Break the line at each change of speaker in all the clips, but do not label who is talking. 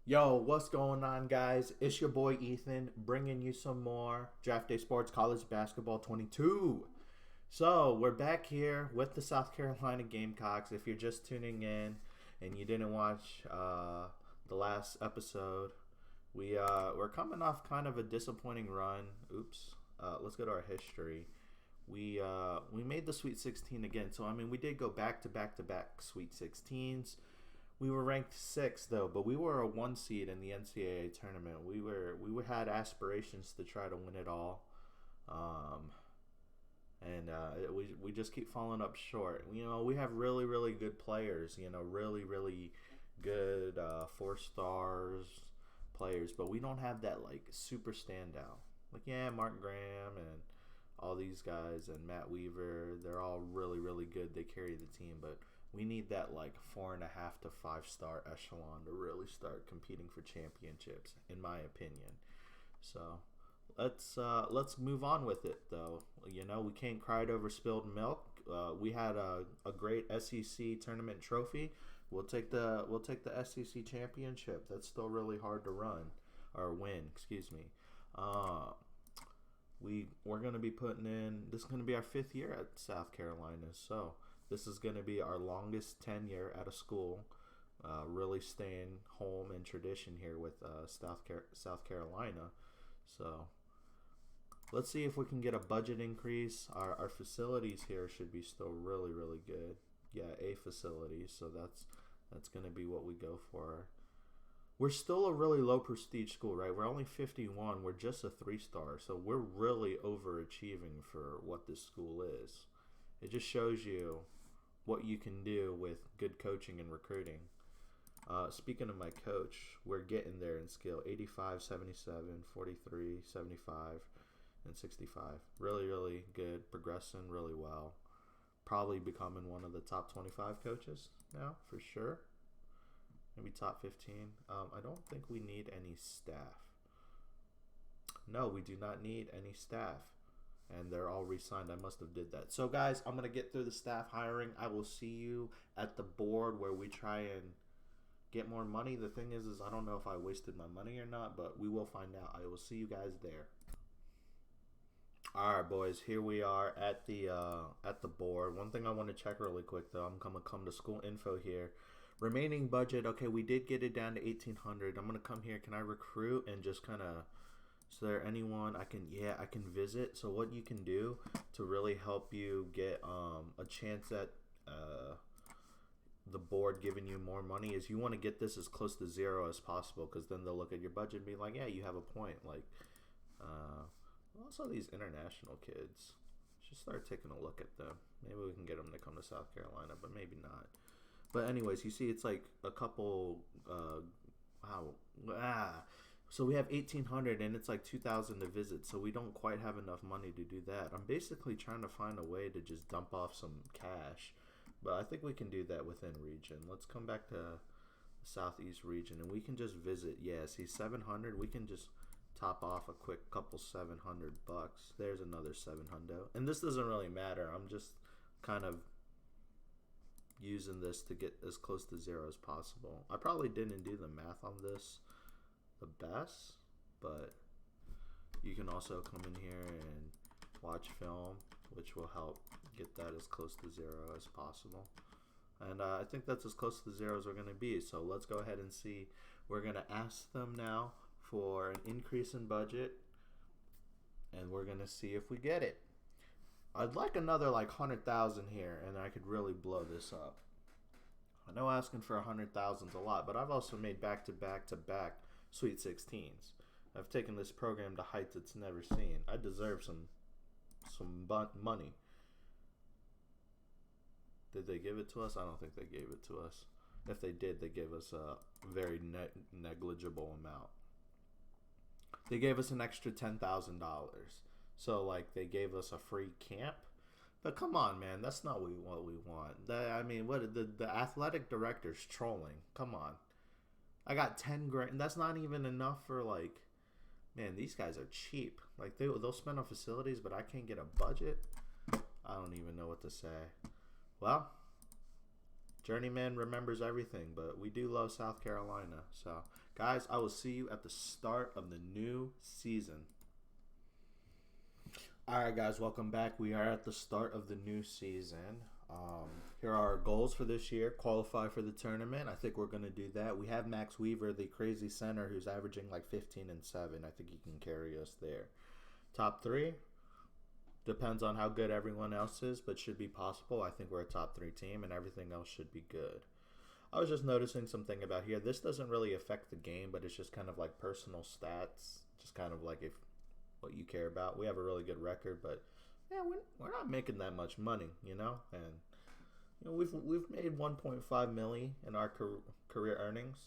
Yo, what's going on, guys? It's your boy Ethan bringing you some more Draft Day Sports College Basketball 22. So, we're back here with the South Carolina Gamecocks. If you're just tuning in and you didn't watch the last episode, we're coming off kind of a disappointing run. Oops. Let's go to our history. We made the Sweet 16 again. So, I mean, we did go back to back to back Sweet 16s. We were ranked sixth though, but we were a one seed in the NCAA tournament. We had aspirations to try to win it all, um, and we just keep falling up short. You know, we have really good players. You know, really good 4 stars players, but we don't have that like super standout. Like Mark Graham and all these guys and Matt Weaver, they're all really good. They carry the team, but we need that like 4.5 to 5 star echelon to really start competing for championships, in my opinion. So let's move on with it though. You know, we can't cry over spilled milk. We had a great SEC tournament trophy. We'll take the SEC championship. That's still really hard to run or win. Excuse me. Uh, we're gonna be putting in. This is gonna be our 5th year at South Carolina. So this is gonna be our longest tenure at a school. Really staying home in tradition here with South Carolina. So let's see if we can get a budget increase. Our facilities here should be still really good. Yeah, A facilities. So that's gonna be what we go for. We're still a really low prestige school, right? We're only 51. We're just a 3 star. So we're really overachieving for what this school is. It just shows you what you can do with good coaching and recruiting. Speaking of my coach, we're getting there in skill. 85, 77, 43, 75, and 65. Really good. Progressing really well. Probably becoming one of the top 25 coaches now, for sure. Maybe top 15. I don't think we need any staff. No, we do not need any staff. And they're all re-signed. I must have did that. So, guys, I'm going to get through the staff hiring. I will see you at the board where we try and get more money. The thing is I don't know if I wasted my money or not, but we will find out. I will see you guys there. All right, boys. Here we are at the board. One thing I want to check really quick though. I'm gonna come to school info here. Remaining budget. Okay, we did get it down to 1,800. I'm gonna come here. Can I recruit and just kind of? Is there anyone I can? Yeah, I can visit. So what you can do to really help you get a chance at the board giving you more money is you want to get this as close to zero as possible, because then they'll look at your budget and be like, yeah, you have a point. Like, uh, also these international kids, should start taking a look at them. Maybe we can get them to come to South Carolina, but maybe not. But anyways, you see, it's like a couple. Wow. So we have 1,800, and it's like 2,000 to visit. So we don't quite have enough money to do that. I'm basically trying to find a way to just dump off some cash, but I think we can do that within region. Let's come back to the Southeast region, and we can just visit. Yeah, see, 700. We can just top off a quick couple 700 bucks. There's another 700, and this doesn't really matter. I'm just kind of using this to get as close to zero as possible. I probably didn't do the math on this the best, but you can also come in here and watch film, which will help get that as close to zero as possible. And I think that's as close to zero as we're going to be. So let's go ahead and see. We're going to ask them now for an increase in budget, and we're going to see if we get it. I'd like another like 100,000 here, and I could really blow this up. I know asking for 100,000 is a lot, but I've also made back to back Sweet 16s. I've taken this program to heights it's never seen. I deserve some money. Did they give it to us? I don't think they gave it to us. If they did, they gave us a very negligible amount. They gave us an extra $10,000. So like they gave us a free camp. But come on, man, that's not what we want. I mean, what the athletic director's trolling. Come on. I got 10 grand. That's not even enough for like, man, these guys are cheap. Like they'll spend on facilities, but I can't get a budget. I don't even know what to say. Well, Journeyman remembers everything, but we do love South Carolina. So, Guys, I will see you at the start of the new season. Alright guys, welcome back. We are at the start of the new season. Here are our goals for this year. Qualify for the tournament. I think we're going to do that. We have Max Weaver, the crazy center, who's averaging like 15 and 7. I think he can carry us there. Top 3. Depends on how good everyone else is, but should be possible. I think we're a top 3 team, and everything else should be good. I was just noticing something about here. This doesn't really affect the game, but it's just kind of like personal stats. Just kind of like if what you care about. We have a really good record, but yeah, we're not making that much money, you know. And you know, we've made 1.5 million in our career earnings.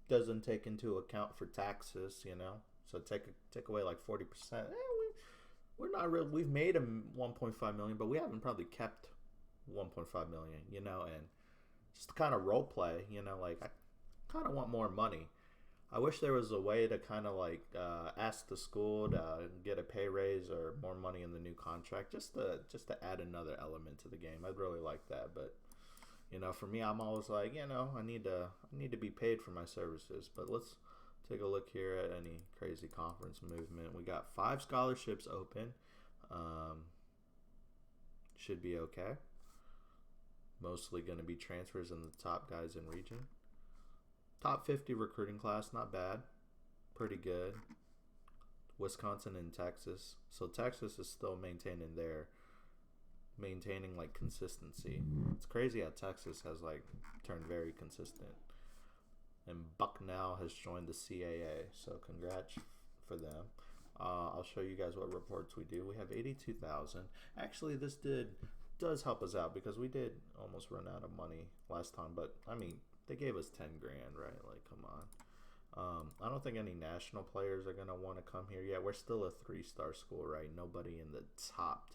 Doesn't take into account for taxes, you know. So take away like 40%. We're not real. We've made 1.5 million, but we haven't probably kept 1.5 million, you know. And just kind of role play, you know, like I kind of want more money. I wish there was a way to kind of like ask the school to get a pay raise or more money in the new contract, just to add another element to the game. I'd really like that, but you know, for me, I'm always like, you know, I need to be paid for my services. But let's take a look here at any crazy conference movement. We got 5 scholarships open. Should be okay. Mostly going to be transfers in the top guys in region. Top 50 recruiting class, not bad. Pretty good. Wisconsin and Texas. So Texas is still maintaining like consistency. It's crazy how Texas has like turned very consistent. And Bucknell has joined the CAA. So congrats for them. I'll show you guys what reports we do. We have 82,000. Actually, this does help us out because we did almost run out of money last time, but I mean they gave us 10 grand, right? Like, come on. I don't think any national players are gonna want to come here yet. We're still a 3-star school, right? Nobody in the top,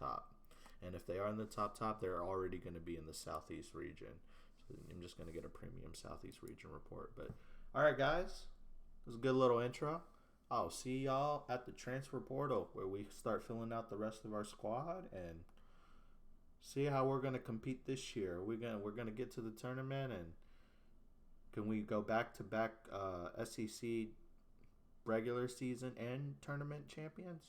and if they are in the top, they're already going to be in the Southeast region. So I'm just gonna get a premium Southeast region report. But all right, guys, this is a good little intro. I'll see y'all at the transfer portal where we start filling out the rest of our squad and see how we're gonna compete this year. We're gonna get to the tournament, and can we go back to back SEC regular season and tournament champions?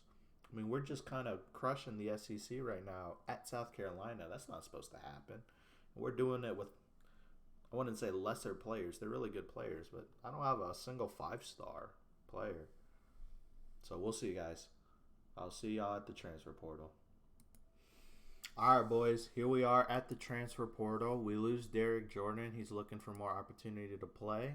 I mean, we're just kind of crushing the SEC right now at South Carolina. That's not supposed to happen. We're doing it with, I wouldn't say lesser players. They're really good players, but I don't have a single 5-star player. So we'll see, guys. I'll see y'all at the transfer portal. All right, boys, here we are at the transfer portal. We lose Derek Jordan. He's looking for more opportunity to play.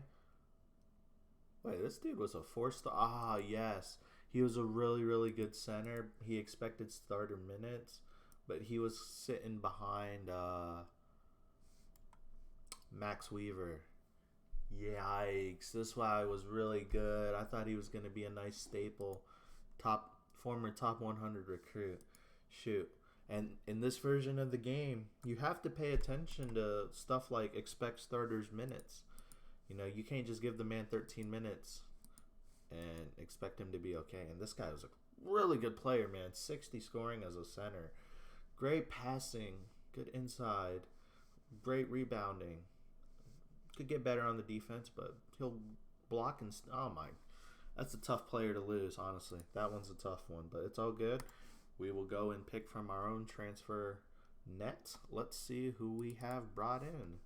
Wait, this dude was a 4-star. Ah, yes. He was a really, really good center. He expected starter minutes, but he was sitting behind Max Weaver. Yikes. This guy was really good. I thought he was going to be a nice staple. Former top 100 recruit. Shoot. And in this version of the game, you have to pay attention to stuff like expect starters minutes. You know, you can't just give the man 13 minutes and expect him to be okay. And this guy was a really good player, man. 60 scoring as a center. Great passing. Good inside. Great rebounding. Could get better on the defense, but he'll block and... Oh, my. That's a tough player to lose, honestly. That one's a tough one, but it's all good. We will go and pick from our own transfer net. Let's see who we have brought in.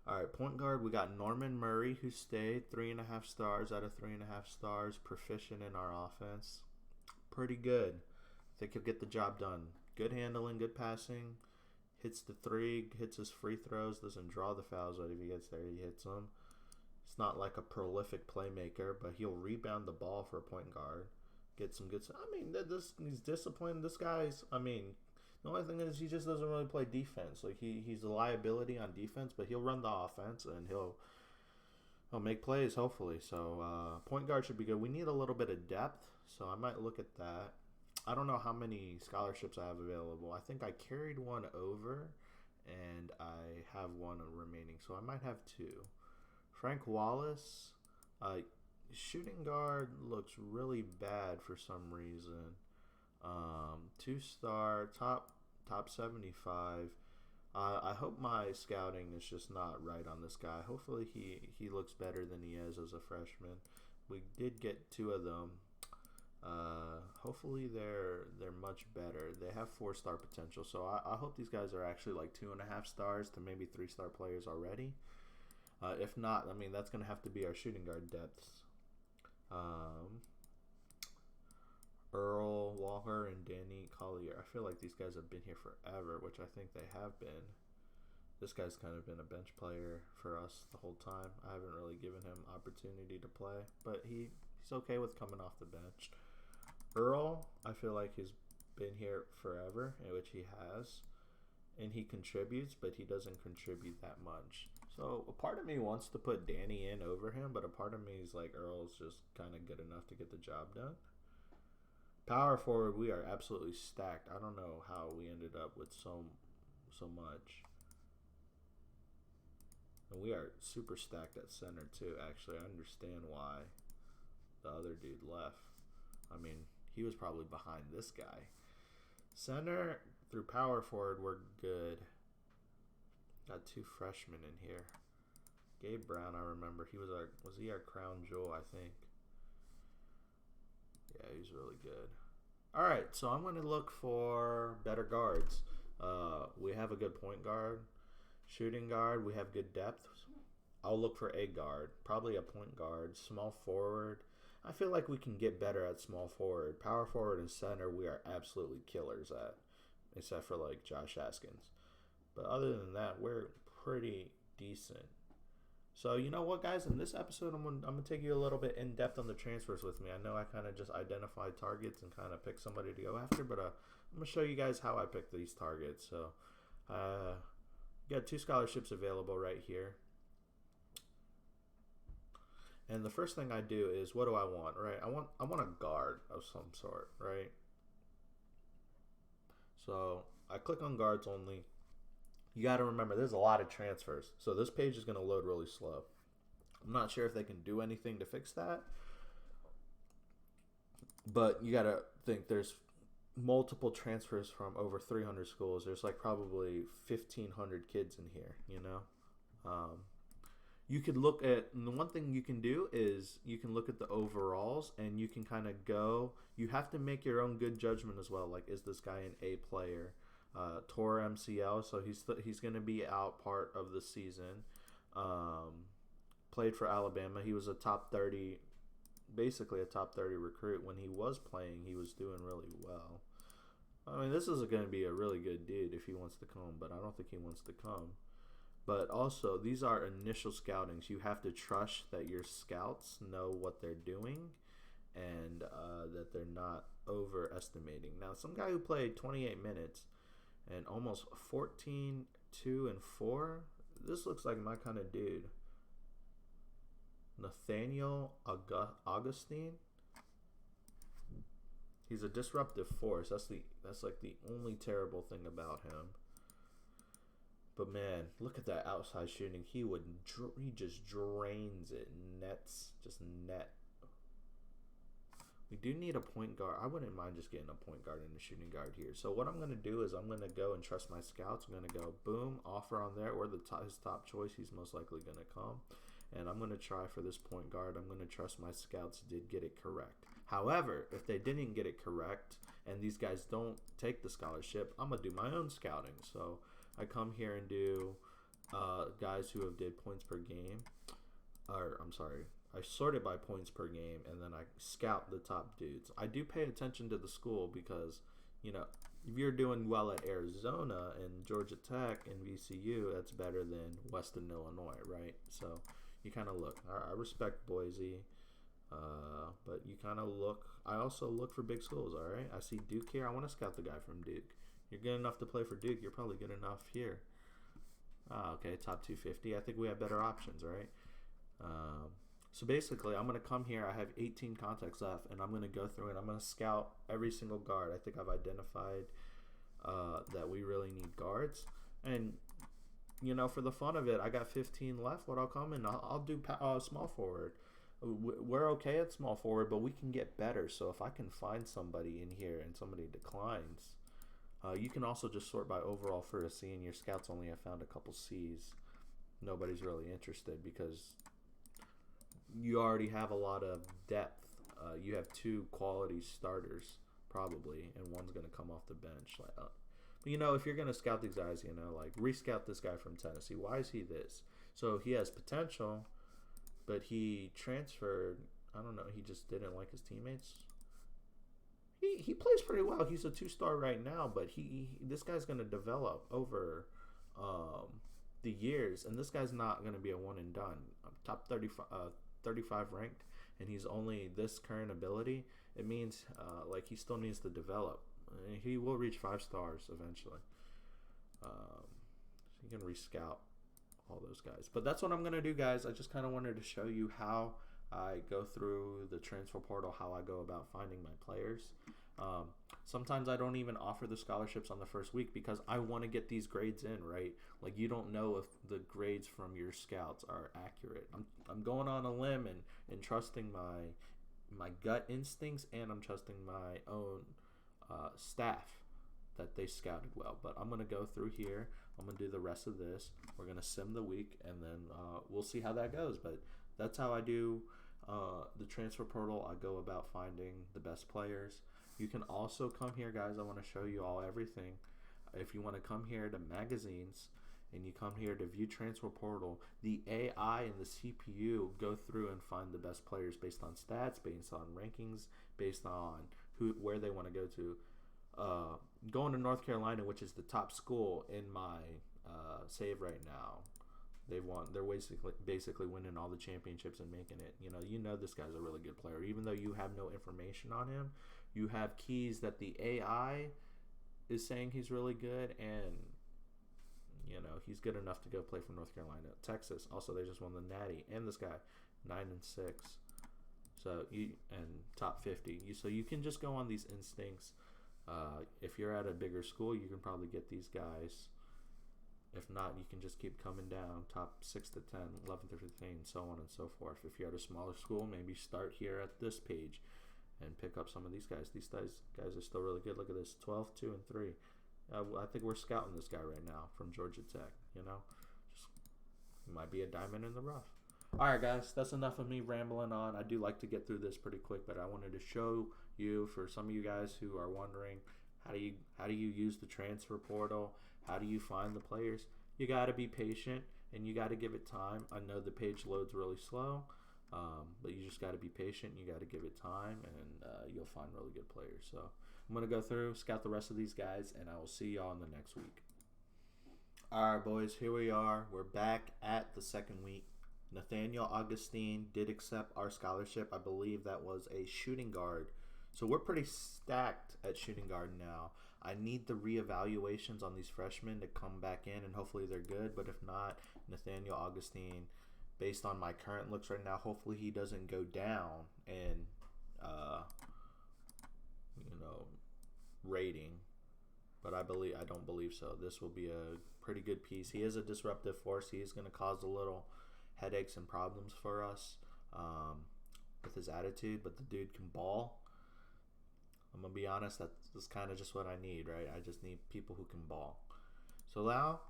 All right, point guard, we got Norman Murray, who stayed 3.5 stars out of 3.5 stars, proficient in our offense. Pretty good. I think he'll get the job done. Good handling, good passing. Hits the 3, hits his free throws, doesn't draw the fouls, but if he gets there, he hits them. It's not like a prolific playmaker, but he'll rebound the ball for a point guard. Get some good... I mean, he's disciplined. This guy's... I mean, the only thing is he just doesn't really play defense. Like, he's a liability on defense, but he'll run the offense, and he'll make plays, hopefully. So, point guard should be good. We need a little bit of depth, so I might look at that. I don't know how many scholarships I have available. I think I carried one over, and I have one remaining, so I might have 2. Frank Wallace... shooting guard looks really bad for some reason. 2-star, top 75. I hope my scouting is just not right on this guy. Hopefully he looks better than he is as a freshman. We did get 2 of them. Hopefully they're much better. They have 4-star potential, so I hope these guys are actually like 2.5 stars to maybe 3-star players already. If not, I mean, that's gonna have to be our shooting guard depths. Earl Walker and Danny Collier. I feel like these guys have been here forever, which I think they have been. This guy's kind of been a bench player for us the whole time. I haven't really given him opportunity to play, but he's okay with coming off the bench. Earl, I feel like he's been here forever, which he has, and he contributes, but he doesn't contribute that much. So a part of me wants to put Danny in over him, but a part of me is like, Earl's just kind of good enough to get the job done. Power forward, we are absolutely stacked. I don't know how we ended up with so much. And we are super stacked at center too, actually. I understand why the other dude left. I mean, he was probably behind this guy. Center through power forward, we're good. Got 2 freshmen in here. Gabe Brown, I remember. Was he our crown jewel, I think. Yeah, he's really good. All right, so I'm going to look for better guards. We have a good point guard. Shooting guard, we have good depth. I'll look for a guard, probably a point guard. Small forward, I feel like we can get better at small forward. Power forward and center, we are absolutely killers at, except for like Josh Askins. But other than that, we're pretty decent. So you know what, guys? In this episode, I'm gonna take you a little bit in depth on the transfers with me. I know I kind of just identified targets and kind of picked somebody to go after, but I'm gonna show you guys how I picked these targets. So, we got 2 scholarships available right here. And the first thing I do is, what do I want? Right? I want a guard of some sort, right? So I click on guards only. You got to remember, there's a lot of transfers. So this page is going to load really slow. I'm not sure if they can do anything to fix that. But you got to think there's multiple transfers from over 300 schools. There's like probably 1,500 kids in here, you know. You could look at, and the one thing you can do is you can look at the overalls and you can kind of go. You have to make your own good judgment as well. Like, is this guy an A player? Tore MCL, so he's going to be out part of the season. Played for Alabama. He was a top 30, basically a top 30 recruit. When he was playing, he was doing really well. I mean, this is going to be a really good dude if he wants to come, but I don't think he wants to come. But also, these are initial scoutings. You have to trust that your scouts know what they're doing and that they're not overestimating. Now, some guy who played 28 minutes and almost 14, 2, and 4. This looks like my kind of dude. Nathaniel Augustine. He's a disruptive force. That's like the only terrible thing about him. But man, look at that outside shooting. He just drains it. Nets, just net. We do need a point guard. I wouldn't mind just getting a point guard and a shooting guard here. So what I'm going to do is I'm going to go and trust my scouts. I'm going to go, boom, offer on there, or his top choice. He's most likely going to come. And I'm going to try for this point guard. I'm going to trust my scouts did get it correct. However, if they didn't get it correct and these guys don't take the scholarship, I'm going to do my own scouting. So I come here and do guys who have did points per game. Or, I'm sorry. I sort it by points per game, and then I scout the top dudes. I do pay attention to the school because, you know, if you're doing well at Arizona and Georgia Tech and VCU, that's better than Western Illinois, right? So you kind of look. I respect Boise, but you kind of look. I also look for big schools, all right? I see Duke here. I want to scout the guy from Duke. You're good enough to play for Duke. You're probably good enough here. Okay, top 250. I think we have better options, right? So basically, I'm going to come here. I have 18 contacts left, and I'm going to go through and I'm going to scout every single guard. I think I've identified that we really need guards. And, you know, for the fun of it, I got 15 left. What I'll come in, I'll do small forward. We're okay at small forward, but we can get better. So if I can find somebody in here and somebody declines, You can also just sort by overall for a C, and your scouts only have found a couple C's. Nobody's really interested because you already have a lot of depth. You have 2 quality starters probably, and one's going to come off the bench. But if you're going to scout these guys, like re-scout this guy from Tennessee. Why is he this? So he has potential, but he transferred. I don't know. He just didn't like his teammates. He plays pretty well. He's a 2-star right now, but this guy's going to develop over the years, and this guy's not going to be a one and done. Top 35 ranked, and he's only this current ability. It means like he still needs to develop. He will reach 5 stars eventually. So you can rescout all those guys. But that's what I'm going to do, guys. I just kind of wanted to show you how I go through the transfer portal, how I go about finding my players. Sometimes I don't even offer the scholarships on the first week because I want to get these grades in, right? Like, you don't know if the grades from your scouts are accurate. I'm going on a limb and trusting my gut instincts, and I'm trusting my own staff that they scouted well. But I'm going to go through here. I'm going to do the rest of this. We're going to sim the week, and then we'll see how that goes. But that's how I do the transfer portal. I go about finding the best players. You can also come here, guys. I want to show you all everything. If you want to come here to magazines and you come here to view transfer portal, the AI and the CPU go through and find the best players based on stats, based on rankings, based on where they want to go to. Going to North Carolina, which is the top school in my save right now. They're basically winning all the championships and making it. You know this guy's a really good player. Even though you have no information on him, you have keys that the AI is saying he's really good, and he's good enough to go play for North Carolina. Texas, also they just won the Natty, and this guy 9-6. So and top 50. So you can just go on these instincts. If you're at a bigger school, you can probably get these guys. If not, you can just keep coming down, top 6 to 10, 11 to 15, so on and so forth. If you're at a smaller school, maybe start here at this page and pick up some of these guys. These guys are still really good. Look at this, 12, 2, and 3. I think we're scouting this guy right now from Georgia Tech. Just might be a diamond in the rough. All right, guys, that's enough of me rambling on. I do like to get through this pretty quick, but I wanted to show you, for some of you guys who are wondering, how do you use the transfer portal? How do you find the players? You got to be patient, and you got to give it time. I know the page loads really slow, but you just got to be patient. You got to give it time, and you'll find really good players. So I'm going to go through, scout the rest of these guys, and I will see y'all in the next week. All right, boys, here we are. We're back at the second week. Nathaniel Augustine did accept our scholarship. I believe that was a shooting guard. So we're pretty stacked at shooting guard now. I need the reevaluations on these freshmen to come back in, and hopefully they're good. But if not, Nathaniel Augustine, based on my current looks right now, hopefully he doesn't go down in, rating. But I don't believe so. This will be a pretty good piece. He is a disruptive force. He is going to cause a little headaches and problems for us with his attitude, but the dude can ball. I'm going to be honest, that's kind of just what I need, right? I just need people who can ball. So now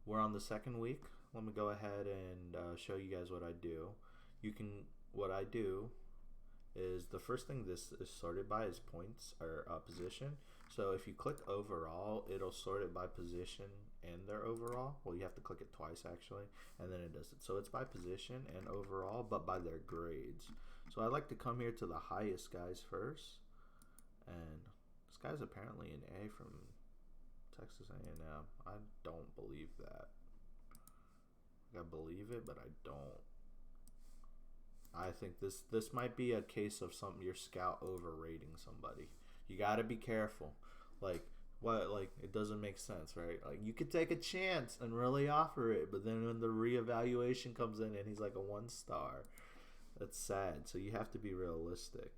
we're on the second week. Let me go ahead and show you guys what I do. What I do is, the first thing this is sorted by is points or position. So if you click overall, it'll sort it by position and their overall. Well, you have to click it twice actually, and then it does it. So it's by position and overall, but by their grades. So I like to come here to the highest guys first. And this guy's apparently an A from Texas A&M. I don't believe that. I believe it, but I don't. I think this might be a case of your scout overrating somebody. You got to be careful. Like it doesn't make sense, right? Like, you could take a chance and really offer it, but then when the reevaluation comes in and he's like a 1-star, that's sad. So you have to be realistic.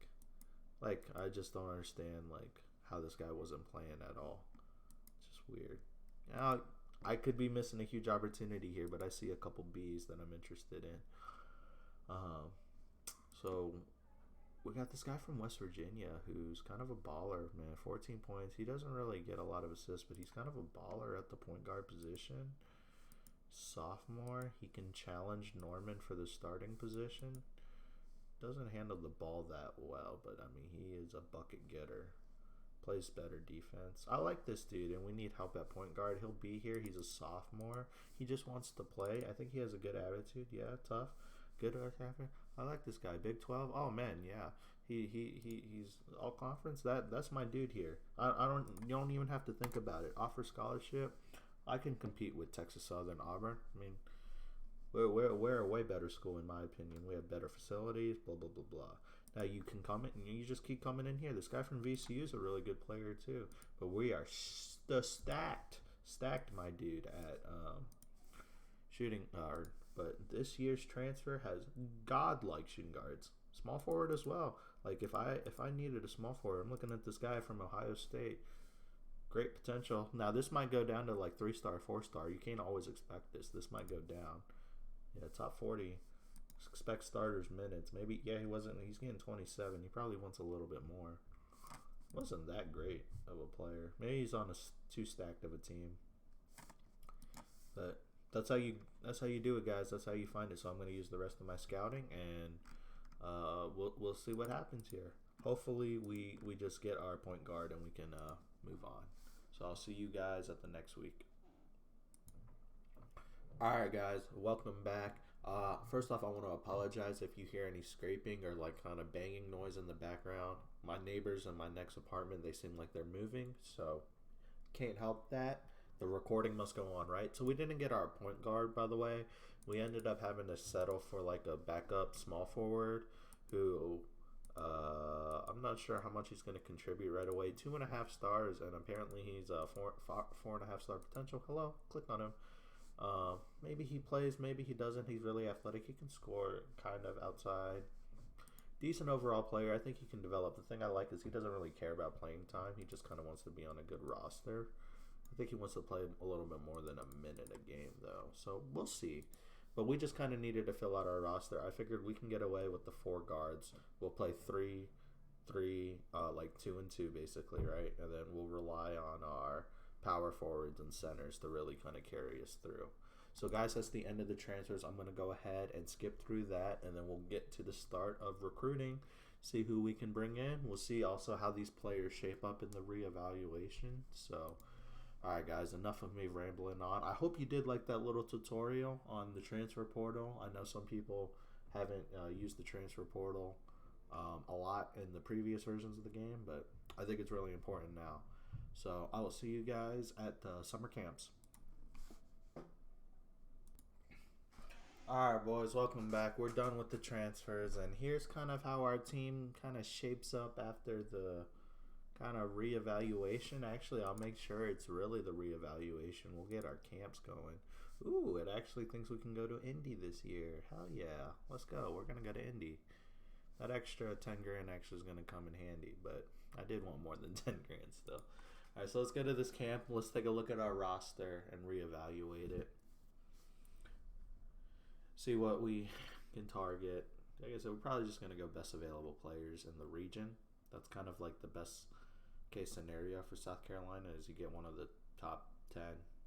Like, I just don't understand, like, how this guy wasn't playing at all. It's just weird. Now, I could be missing a huge opportunity here, but I see a couple Bs that I'm interested in. So we got this guy from West Virginia who's kind of a baller, man. 14 points. He doesn't really get a lot of assists, but he's kind of a baller at the point guard position. Sophomore. He can challenge Norman for the starting position. Doesn't handle the ball that well, but I mean, he is a bucket getter. Plays better defense. I like this dude, and we need help at point guard. He'll be here. He's a sophomore. He just wants to play. I think he has a good attitude. Yeah, tough. Good work ethic. I like this guy. Big 12. Oh man, yeah. He's all conference. That's my dude here. You don't even have to think about it. Offer scholarship. I can compete with Texas Southern, Auburn. I mean, we're a way better school in my opinion. We have better facilities. Blah blah blah blah. Now you can come in and you just keep coming in here. This guy from VCU is a really good player too. But we are stacked, my dude, at shooting guard. But this year's transfer has godlike shooting guards. Small forward as well. Like if I needed a small forward, I'm looking at this guy from Ohio State. Great potential. Now this might go down to like 3-star, 4-star. You can't always expect this. This might go down. Yeah, top 40. Expect starters minutes. Maybe he's getting 27. He probably wants a little bit more. Wasn't that great of a player. Maybe he's on a too stacked of a team. But that's how you do it, guys. That's how you find it. So I'm going to use the rest of my scouting, and we'll see what happens here. Hopefully we just get our point guard and we can move on. So I'll see you guys at the next week. Alright guys, welcome back. First off, I want to apologize if you hear any scraping or like kind of banging noise in the background. My neighbors in my next apartment, they seem like they're moving, so can't help that. The recording must go on, right? So we didn't get our point guard, by the way. We ended up having to settle for like a backup small forward who I'm not sure how much he's going to contribute right away. 2.5 stars, and apparently he's a 4.5 star potential. Hello, click on him. Maybe he plays, maybe he doesn't. He's really athletic. He can score kind of outside. Decent overall player. I think he can develop. The thing I like is he doesn't really care about playing time. He just kind of wants to be on a good roster. I think he wants to play a little bit more than a minute a game, though. So we'll see. But we just kind of needed to fill out our roster. I figured we can get away with the 4 guards. We'll play 3, like 2 and 2, basically, right? And then we'll rely on our power forwards and centers to really kind of carry us through. So guys, that's the end of the transfers. I'm going to go ahead and skip through that, and then we'll get to the start of recruiting, see who we can bring in. We'll see also how these players shape up in the reevaluation. So alright guys, enough of me rambling on. I hope you did like that little tutorial on the transfer portal. I know some people haven't used the transfer portal a lot in the previous versions of the game, but I think it's really important now. So I will see you guys at the summer camps. Alright boys, welcome back. We're done with the transfers, and here's kind of how our team kind of shapes up after the kind of reevaluation. Actually, I'll make sure it's really the reevaluation. We'll get our camps going. Ooh, it actually thinks we can go to Indy this year. Hell yeah. Let's go. We're going to go to Indy. That extra 10 grand actually is going to come in handy, but I did want more than 10 grand still. All right, so let's go to this camp. Let's take a look at our roster and reevaluate it. See what we can target. Like I said, we're probably just going to go best available players in the region. That's kind of like the best case scenario for South Carolina is you get one of the top 10,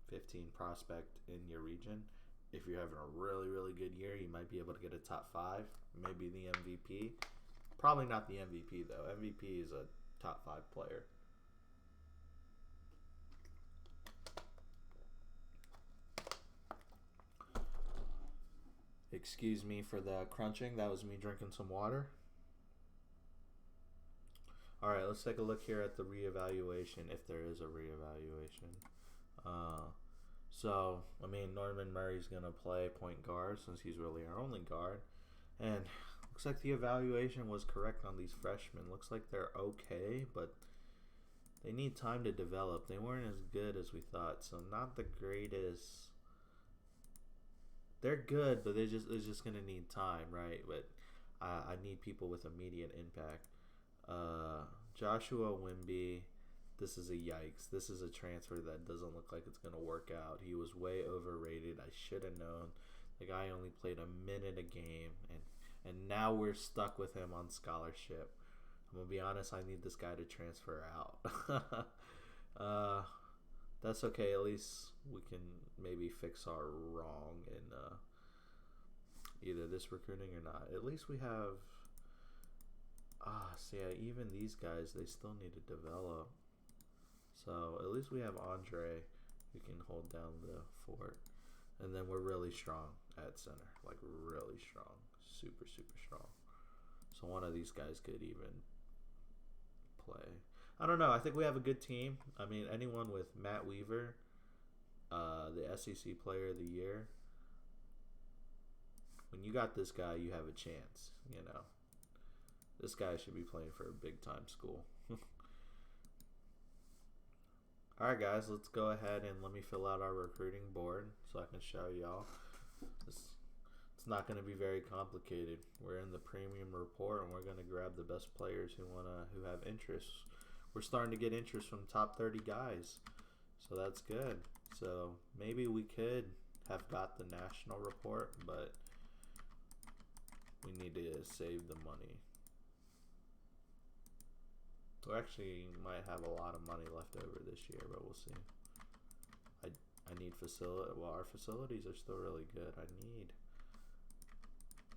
15 prospect in your region. If you're having a really, really good year, you might be able to get a top 5, maybe the MVP. Probably not the MVP, though. MVP is a top 5 player. Excuse me for the crunching. That was me drinking some water. Alright, let's take a look here at the reevaluation, if there is a reevaluation. So, I mean, Norman Murray's going to play point guard since he's really our only guard. And looks like the evaluation was correct on these freshmen. Looks like they're okay, but they need time to develop. They weren't as good as we thought, so not the greatest. They're good, but they're just going to need time, right? But I need people with immediate impact. Joshua Wimby, this is a yikes. This is a transfer that doesn't look like it's going to work out. He was way overrated. I should have known. The guy only played a minute a game, and and now we're stuck with him on scholarship. I'm gonna be honest, I need this guy to transfer out. That's okay. At least we can maybe fix our wrong in either this recruiting or not. At least we have. See, even these guys, they still need to develop. So at least we have Andre who can hold down the fort. And then we're really strong at center. Like, really strong. Super, super strong. So one of these guys could even play. I don't know. I think we have a good team. I mean, anyone with Matt Weaver, the SEC Player of the Year, when you got this guy, you have a chance, you know. This guy should be playing for a big-time school. Alright, guys, let's go ahead and let me fill out our recruiting board so I can show y'all. It's not going to be very complicated. We're in the premium report, and we're going to grab the best players who have interest. We're starting to get interest from top 30 guys, so that's good. So maybe we could have got the national report, but we need to save the money. We actually might have a lot of money left over this year, but we'll see. I need facility. Well, our facilities are still really good.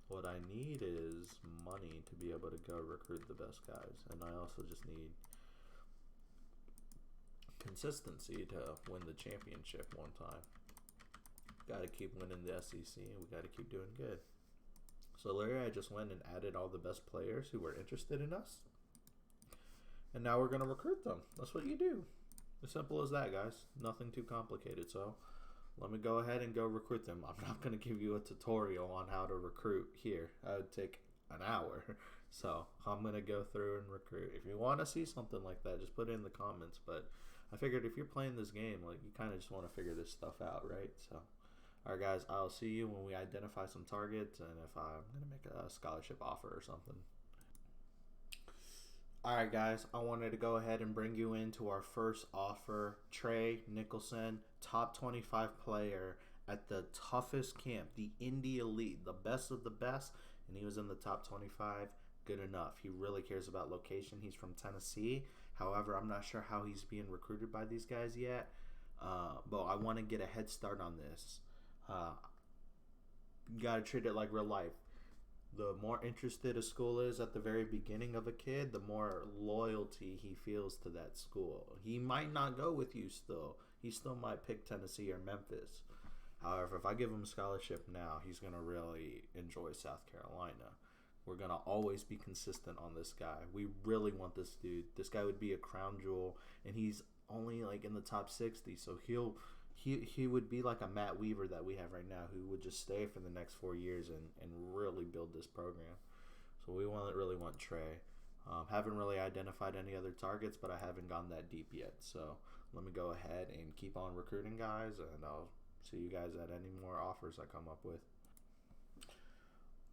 What I need is money to be able to go recruit the best guys, and I also just need consistency to win the championship one time. Got to keep winning the SEC, and we got to keep doing good. So Larry, I just went and added all the best players who were interested in us. And now we're going to recruit them. That's what you do. As simple as that, guys. Nothing too complicated. So let me go ahead and go recruit them. I'm not going to give you a tutorial on how to recruit here. That would take an hour. So I'm going to go through and recruit. If you want to see something like that, just put it in the comments. But I figured if you're playing this game, like, you kind of just want to figure this stuff out, right? So, all right, guys, I'll see you when we identify some targets and if I'm going to make a scholarship offer or something. Alright, guys, I wanted to go ahead and bring you into our first offer. Trey Nicholson, top 25 player at the toughest camp, the Indy Elite, the best of the best, and he was in the top 25. Good enough. He really cares about location. He's from Tennessee. However, I'm not sure how he's being recruited by these guys yet, but I want to get a head start on this. You got to treat it like real life. The more interested a school is at the very beginning of a kid, the more loyalty he feels to that school. He might not go with you still. He still might pick Tennessee or Memphis. However, if I give him a scholarship now, he's going to really enjoy South Carolina. We're going to always be consistent on this guy. We really want this dude. This guy would be a crown jewel, and he's only like in the top 60, so he would be like a Matt Weaver that we have right now, who would just stay for the next 4 years and really build this program. So we really want Trey. Haven't really identified any other targets, but I haven't gone that deep yet. So let me go ahead and keep on recruiting guys, and I'll see you guys at any more offers I come up with.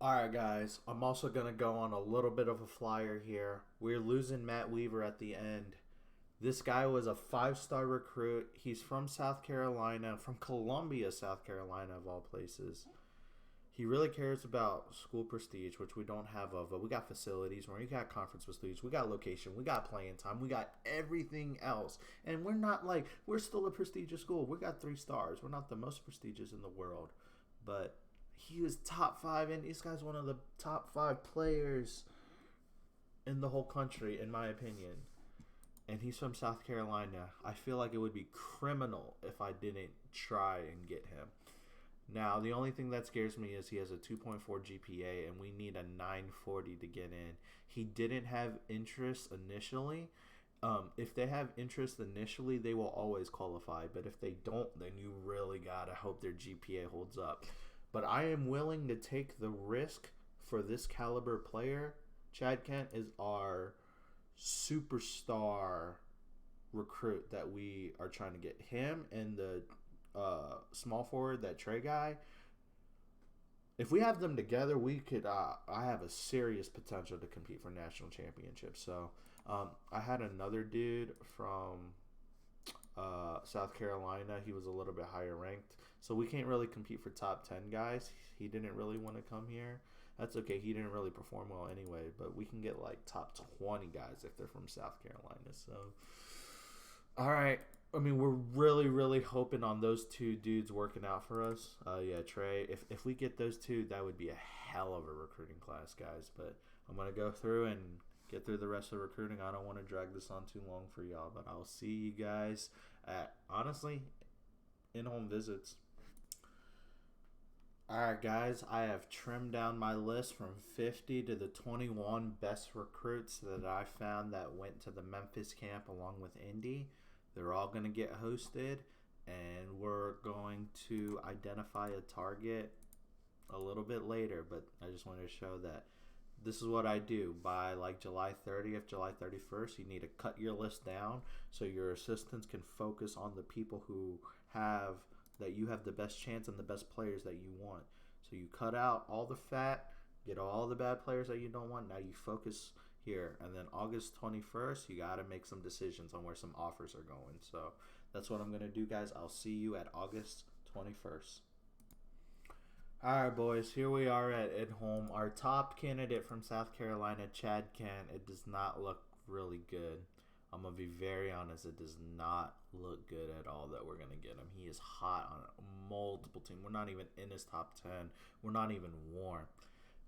Alright, guys, I'm also going to go on a little bit of a flyer here. We're losing Matt Weaver at the end. This guy was a 5-star recruit. He's from South Carolina, from Columbia, South Carolina, of all places. He really cares about school prestige, which we don't have of, but we got facilities, we got conference prestige, we got location, we got playing time, we got everything else. And we're not like, we're still a prestigious school. We got 3 stars. We're not the most prestigious in the world, but he was top 5, and this guy's one of the top 5 players in the whole country, in my opinion. And he's from South Carolina. I feel like it would be criminal if I didn't try and get him. Now, the only thing that scares me is he has a 2.4 GPA, and we need a 940 to get in. He didn't have interest initially. If they have interest initially, they will always qualify. But if they don't, then you really got to hope their GPA holds up. But I am willing to take the risk for this caliber player. Chad Kent is our superstar recruit that we are trying to get. Him and the small forward, that Trey guy. If we have them together, we could. I have a serious potential to compete for national championships. So I had another dude from South Carolina. He was a little bit higher ranked, so we can't really compete for top 10 guys. He didn't really want to come here. That's okay. He didn't really perform well anyway, but we can get like top 20 guys if they're from South Carolina. So, all right. I mean, we're really, really hoping on those two dudes working out for us. Yeah, Trey. If we get those two, that would be a hell of a recruiting class, guys. But I'm gonna go through and get through the rest of the recruiting. I don't want to drag this on too long for y'all, but I'll see you guys at, honestly, in-home visits. Alright, guys, I have trimmed down my list from 50 to the 21 best recruits that I found that went to the Memphis camp along with Indy. They're all going to get hosted, and we're going to identify a target a little bit later, but I just wanted to show that this is what I do. By like July 30th, July 31st, you need to cut your list down so your assistants can focus on the people who have that you have the best chance and the best players that you want. So you cut out all the fat, get all the bad players that you don't want. Now you focus here. And then August 21st, you got to make some decisions on where some offers are going. So that's what I'm going to do, guys. I'll see you at August 21st. All right, boys, here we are at home. Our top candidate from South Carolina, Chad Kent, it does not look really good. I'm going to be very honest, it does not look good at all that we're going to get him. He is hot on multiple teams. We're not even in his top 10. We're not even warm.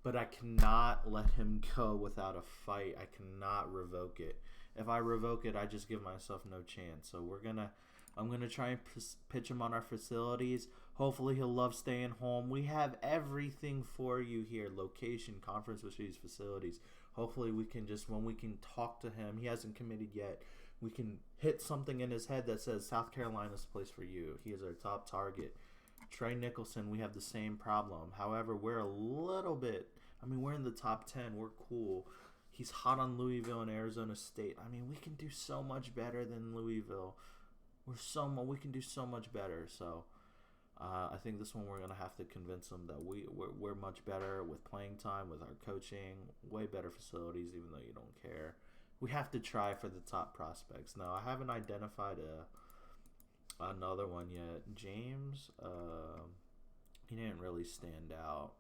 But I cannot let him go without a fight. I cannot revoke it. If I revoke it, I just give myself no chance. So I'm going to try and pitch him on our facilities. Hopefully he'll love staying home. We have everything for you here. Location, conference with these facilities. Hopefully we can just, when we can talk to him, he hasn't committed yet, we can hit something in his head that says South Carolina's the place for you. He is our top target. Trey Nicholson, we have the same problem. However, we're a little bit, we're in the top 10. We're cool. He's hot on Louisville and Arizona State. We can do so much better than Louisville. We can do so much better. So I think this one we're going to have to convince them that we're much better with playing time, with our coaching, way better facilities, even though you don't care. We have to try for the top prospects. Now, I haven't identified another one yet. James, he didn't really stand out,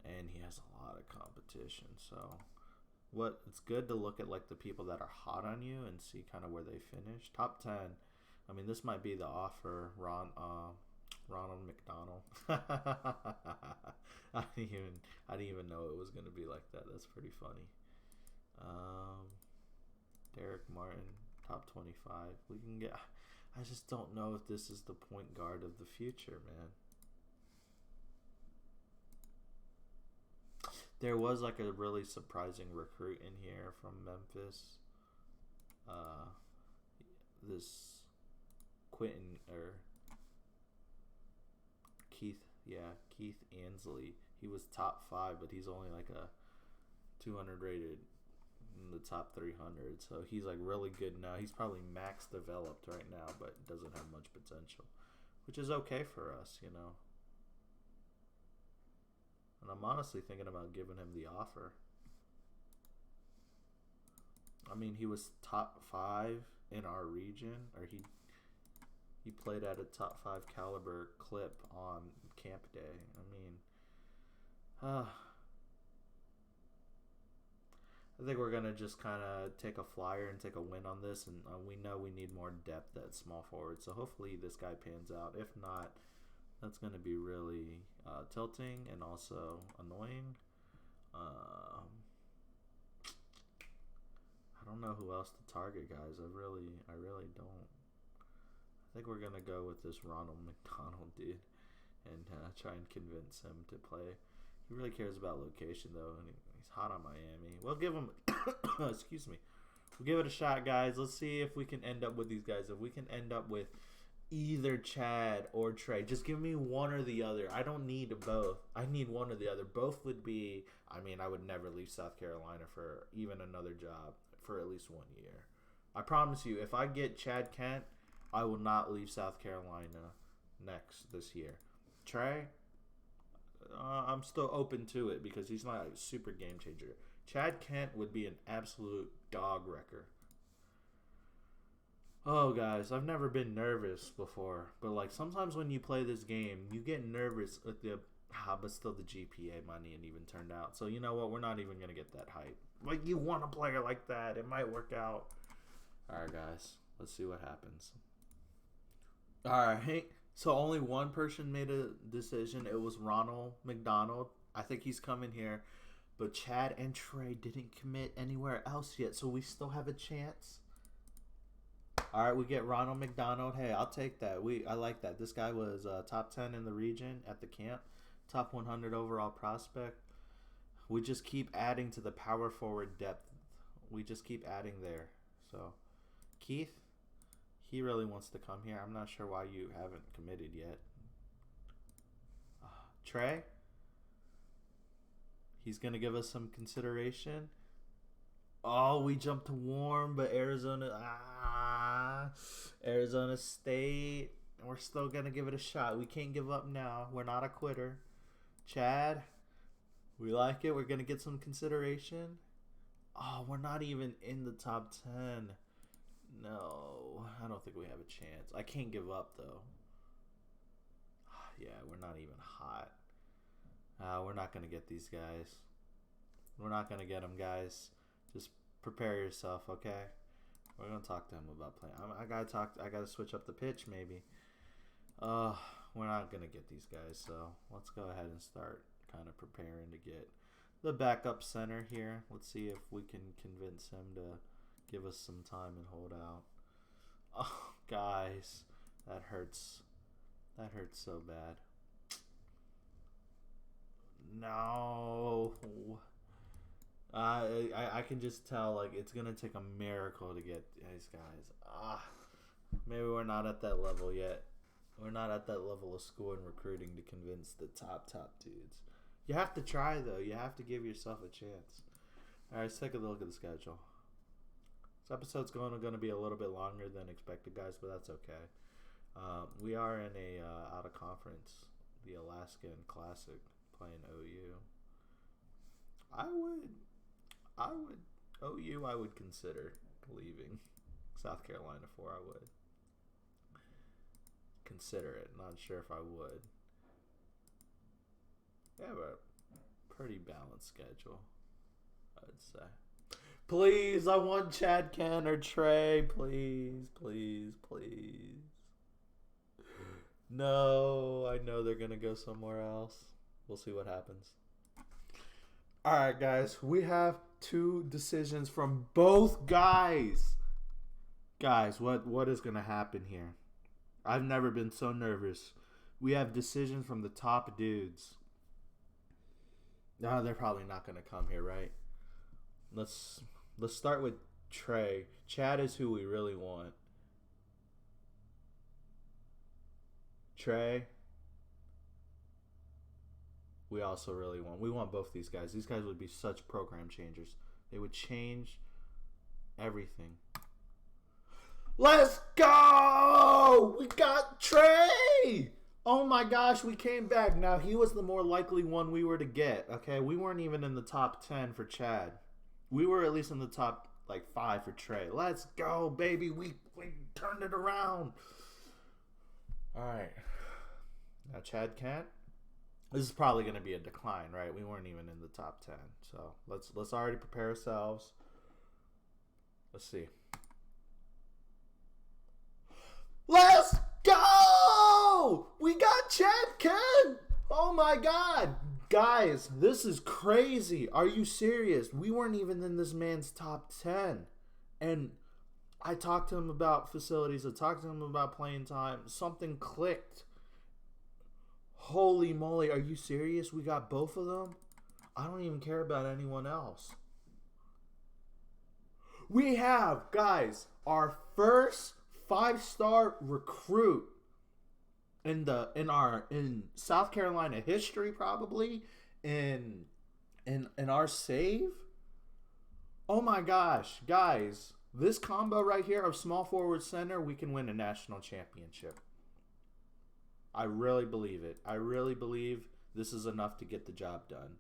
and he has a lot of competition. So it's good to look at like the people that are hot on you and see kind of where they finish. Top 10. This might be the offer, Ronald McDonald. I didn't even know it was gonna be like that. That's pretty funny. Derek Martin, top 25. We can get. I just don't know if this is the point guard of the future, man. There was like a really surprising recruit in here from Memphis. This Quentin or Keith Ansley. He was top 5, but he's only like a 200 rated in the top 300. So he's like really good now. He's probably max developed right now, but doesn't have much potential, which is okay for us, you know. And I'm honestly thinking about giving him the offer. He was top 5 in our region, or he played at a top 5 caliber clip on camp day. I think we're gonna just kind of take a flyer and take a win on this, and we know we need more depth at small forward. So hopefully this guy pans out. If not, that's gonna be really tilting and also annoying. I don't know who else to target, guys. I really don't. I think we're gonna go with this Ronald McDonald dude and try and convince him to play. He really cares about location though, and he's hot on Miami. We'll give him, excuse me. We'll give it a shot, guys. Let's see if we can end up with these guys. If we can end up with either Chad or Trey, just give me one or the other. I don't need both. I need one or the other. Both would be. I would never leave South Carolina for even another job for at least 1 year. I promise you, if I get Chad Kent, I will not leave South Carolina this year. Trey, I'm still open to it because he's not a super game changer. Chad Kent would be an absolute dog wrecker. Oh, guys, I've never been nervous before, but like sometimes when you play this game, you get nervous with the But still the GPA money and even turned out. So you know what? We're not even going to get that hype. Like, you want a player like that. It might work out. All right, guys. Let's see what happens. All right. So only one person made a decision. It was Ronald McDonald. I think he's coming here. But Chad and Trey didn't commit anywhere else yet. So we still have a chance. All right, we get Ronald McDonald. Hey, I'll take that. I like that. This guy was top 10 in the region at the camp. Top 100 overall prospect. We just keep adding to the power forward depth. We just keep adding there. So, Keith, he really wants to come here. I'm not sure why you haven't committed yet. Trey, he's going to give us some consideration. Oh, we jumped to warm, but Arizona State. We're still going to give it a shot. We can't give up now. We're not a quitter. Chad, we like it. We're going to get some consideration. Oh, we're not even in the top 10. No, I don't think we have a chance. I can't give up, though. Yeah, we're not even hot. We're not going to get these guys. We're not going to get them, guys. Just prepare yourself, okay? We're going to talk to him about playing. I got to switch up the pitch, maybe. We're not going to get these guys, so let's go ahead and start kind of preparing to get the backup center here. Let's see if we can convince him to give us some time and hold out. Oh, guys, that hurts. That hurts so bad. No. I can just tell, like, it's going to take a miracle to get these guys. Maybe we're not at that level yet. We're not at that level of school and recruiting to convince the top dudes. You have to try, though. You have to give yourself a chance. All right, let's take a look at the schedule. This episode's going to be a little bit longer than expected, guys, but that's okay. We are in a out of conference, the Alaskan Classic, playing OU. I would consider leaving. South Carolina for I would consider it. Not sure if I would. They have a pretty balanced schedule, I would say. Please, I want Chad Ken or Trey. Please, please, please. No, I know they're going to go somewhere else. We'll see what happens. All right, guys. We have 2 decisions from both guys. Guys, what is going to happen here? I've never been so nervous. We have decisions from the top dudes. No, they're probably not going to come here, right? Let's start with Trey. Chad is who we really want. Trey, we also really want. We want both these guys. These guys would be such program changers. They would change everything. Let's go! We got Trey! Oh my gosh, we came back. Now, he was the more likely one we were to get, okay? We weren't even in the top 10 for Chad. We were at least in the top, 5 for Trey. Let's go, baby. We turned it around. All right. Now, Chad Kent. This is probably going to be a decline, right? We weren't even in the top 10. So, let's already prepare ourselves. Let's see. Let's go! We got Chad Kent! Oh my God. Guys, this is crazy. Are you serious? We weren't even in this man's top 10. And I talked to him about facilities. I talked to him about playing time. Something clicked. Holy moly. Are you serious? We got both of them? I don't even care about anyone else. We have, guys, our first 5-star recruit in South Carolina history, probably in our save. Oh my gosh, guys, this combo right here of small forward center, we can win a national championship. I really believe it. I really believe this is enough to get the job done.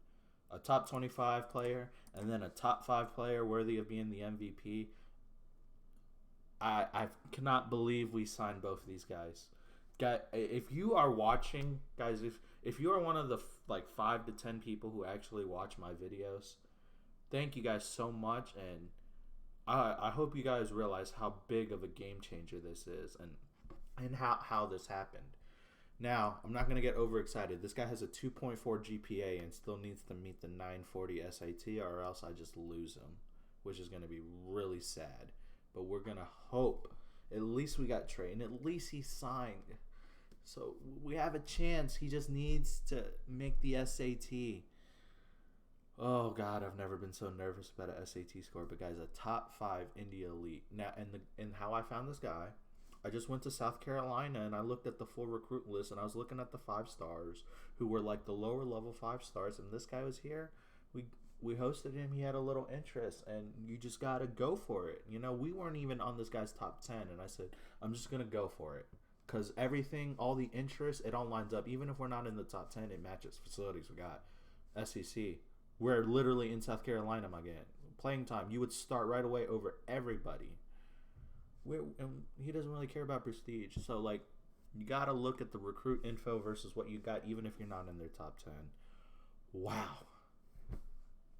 A top 25 player and then a top 5 player worthy of being the MVP. I cannot believe we signed both of these guys. If you are watching, guys, if you are one of the like 5 to 10 people who actually watch my videos, thank you guys so much, and I hope you guys realize how big of a game changer this is, and how this happened. Now, I'm not going to get overexcited. This guy has a 2.4 GPA and still needs to meet the 940 SAT, or else I just lose him, which is going to be really sad. But we're going to hope. At least we got Trey, and at least he signed. So we have a chance. He just needs to make the SAT. Oh, God, I've never been so nervous about an SAT score. But, guys, a top 5 India Elite. Now, and how I found this guy, I just went to South Carolina, and I looked at the full recruit list, and I was looking at the 5 stars who were, like, the lower level 5 stars. And this guy was here. We hosted him. He had a little interest, and you just got to go for it. You know, we weren't even on this guy's top 10, and I said, I'm just going to go for it. Because everything, all the interest, it all lines up. Even if we're not in the top 10, it matches facilities we got. SEC. We're literally in South Carolina, my guy. Playing time. You would start right away over everybody. And he doesn't really care about prestige. So, like, you got to look at the recruit info versus what you got, even if you're not in their top 10. Wow.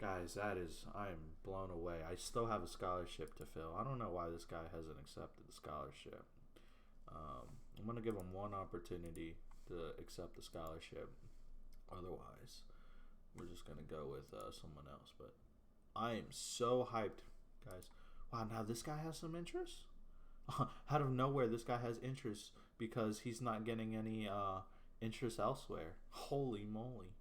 Guys, I am blown away. I still have a scholarship to fill. I don't know why this guy hasn't accepted the scholarship. I'm going to give him one opportunity to accept the scholarship. Otherwise, we're just going to go with someone else. But I am so hyped, guys. Wow, now this guy has some interest? Out of nowhere, this guy has interest because he's not getting any interest elsewhere. Holy moly.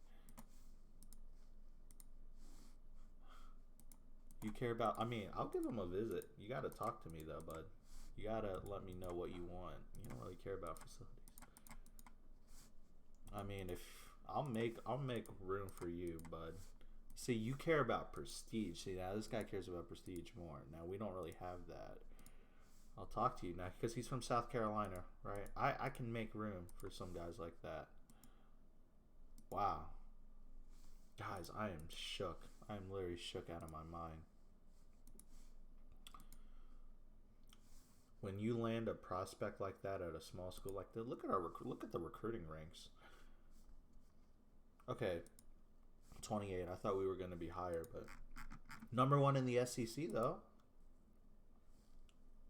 You care about... I mean, I'll give him a visit. You got to talk to me, though, bud. You got to let me know what you want. You don't really care about facilities. I mean, if... I'll make room for you, bud. See, you care about prestige. See, now this guy cares about prestige more. Now, we don't really have that. I'll talk to you now because he's from South Carolina, right? I can make room for some guys like that. Wow. Guys, I am shook. I am literally shook out of my mind. When you land a prospect like that at a small school like that, look at the recruiting ranks. Okay, 28. I thought we were going to be higher, but number 1 in the SEC though.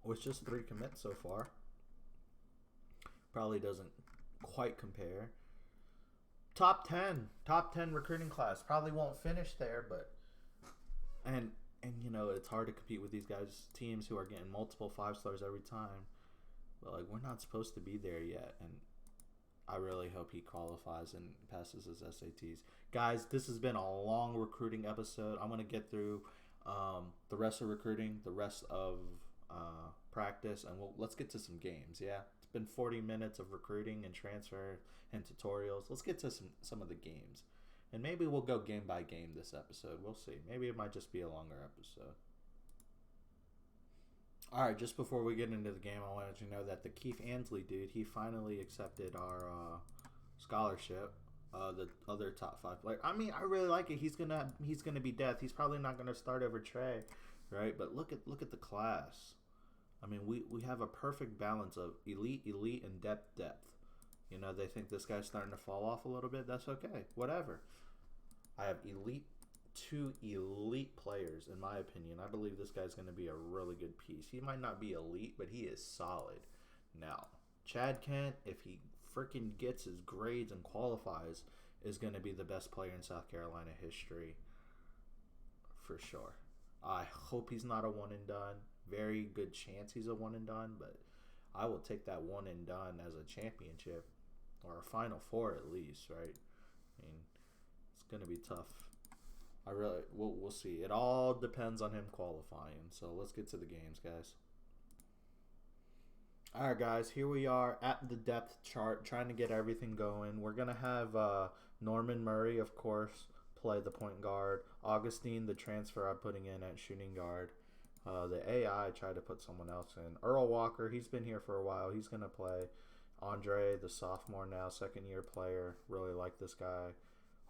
With just 3 commits so far. Probably doesn't quite compare. Top 10 recruiting class. Probably won't finish there, but and you know, it's hard to compete with these guys, teams who are getting multiple 5 stars every time. But like, we're not supposed to be there yet, and I really hope he qualifies and passes his SATs. Guys, this has been a long recruiting episode. I'm going to get through the rest of recruiting, the rest of practice, and let's get to some games, yeah? It's been 40 minutes of recruiting and transfer and tutorials. Let's get to some of the games. And maybe we'll go game by game this episode. We'll see. Maybe it might just be a longer episode. All right, just before we get into the game, I wanted you to know that the Keith Ansley dude, he finally accepted our scholarship. The other top 5 player. I mean, I really like it. He's gonna be death. He's probably not gonna start over Trey, right? But look at the class. I mean, we have a perfect balance of elite, and depth. You know, they think this guy's starting to fall off a little bit. That's okay. Whatever. I have 2 elite players, in my opinion. I believe this guy's going to be a really good piece. He might not be elite, but he is solid. Now, Chad Kent, if he freaking gets his grades and qualifies, is going to be the best player in South Carolina history. For sure. I hope he's not a one and done. Very good chance he's a one and done, but I will take that one and done as a championship or a Final Four at least, right? I mean, it's going to be tough. We'll see. It all depends on him qualifying. So let's get to the games, guys. All right, guys. Here we are at the depth chart, trying to get everything going. We're gonna have Norman Murray, of course, play the point guard. Augustine, the transfer, I'm putting in at shooting guard. The AI tried to put someone else in. Earl Walker, he's been here for a while. He's gonna play. Andre, the sophomore now, second-year player. Really like this guy.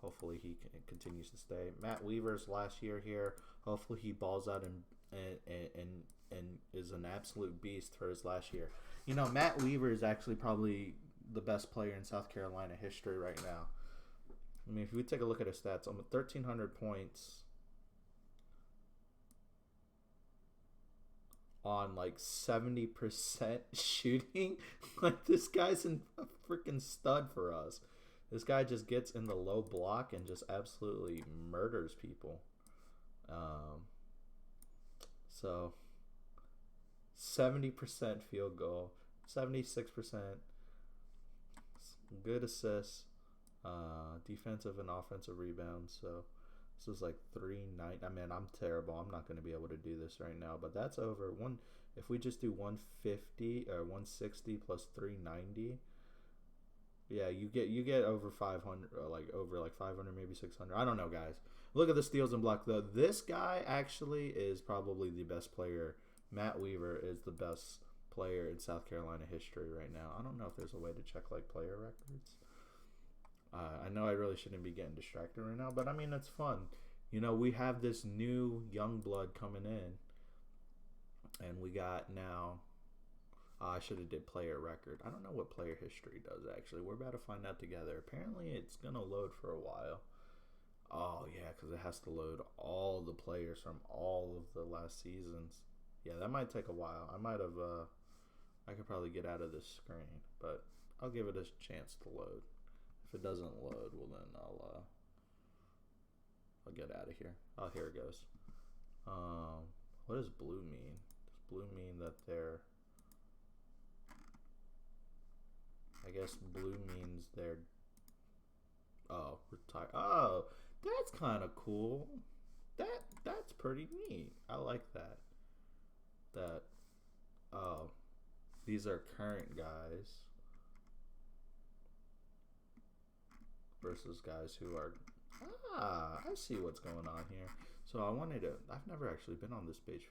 Hopefully he continues to stay. Matt Weaver's last year here. Hopefully he balls out and is an absolute beast for his last year. You know, Matt Weaver is actually probably the best player in South Carolina history right now. I mean, if we take a look at his stats, I'm at 1,300 points on like 70% shooting. Like, this guy's a freaking stud for us. This guy just gets in the low block and just absolutely murders people. So 70% field goal, 76% good assists, defensive and offensive rebounds. So this is like 390. I mean, I'm terrible. I'm not going to be able to do this right now, but that's over one. If we just do 150 or 160 plus 390, yeah, you get over 500, or like over like 500, maybe 600. I don't know, guys. Look at the steals and block though. This guy actually is probably the best player. Matt Weaver is the best player in South Carolina history right now. I don't know if there's a way to check like player records. I know I really shouldn't be getting distracted right now, but I mean, it's fun. You know, we have this new young blood coming in, and we got now. I should have did player record. I don't know what player history does, actually. We're about to find out together. Apparently, it's going to load for a while. Oh, yeah, because it has to load all the players from all of the last seasons. Yeah, that might take a while. I could probably get out of this screen, but I'll give it a chance to load. If it doesn't load, well, then I'll get out of here. Oh, here it goes. What does blue mean? Does blue mean that they're... I guess blue means they're... Oh, retire. Oh, that's kind of cool. That's pretty neat. I like that. Oh, these are current guys versus guys who are... I see what's going on here. So I've never actually been on this page.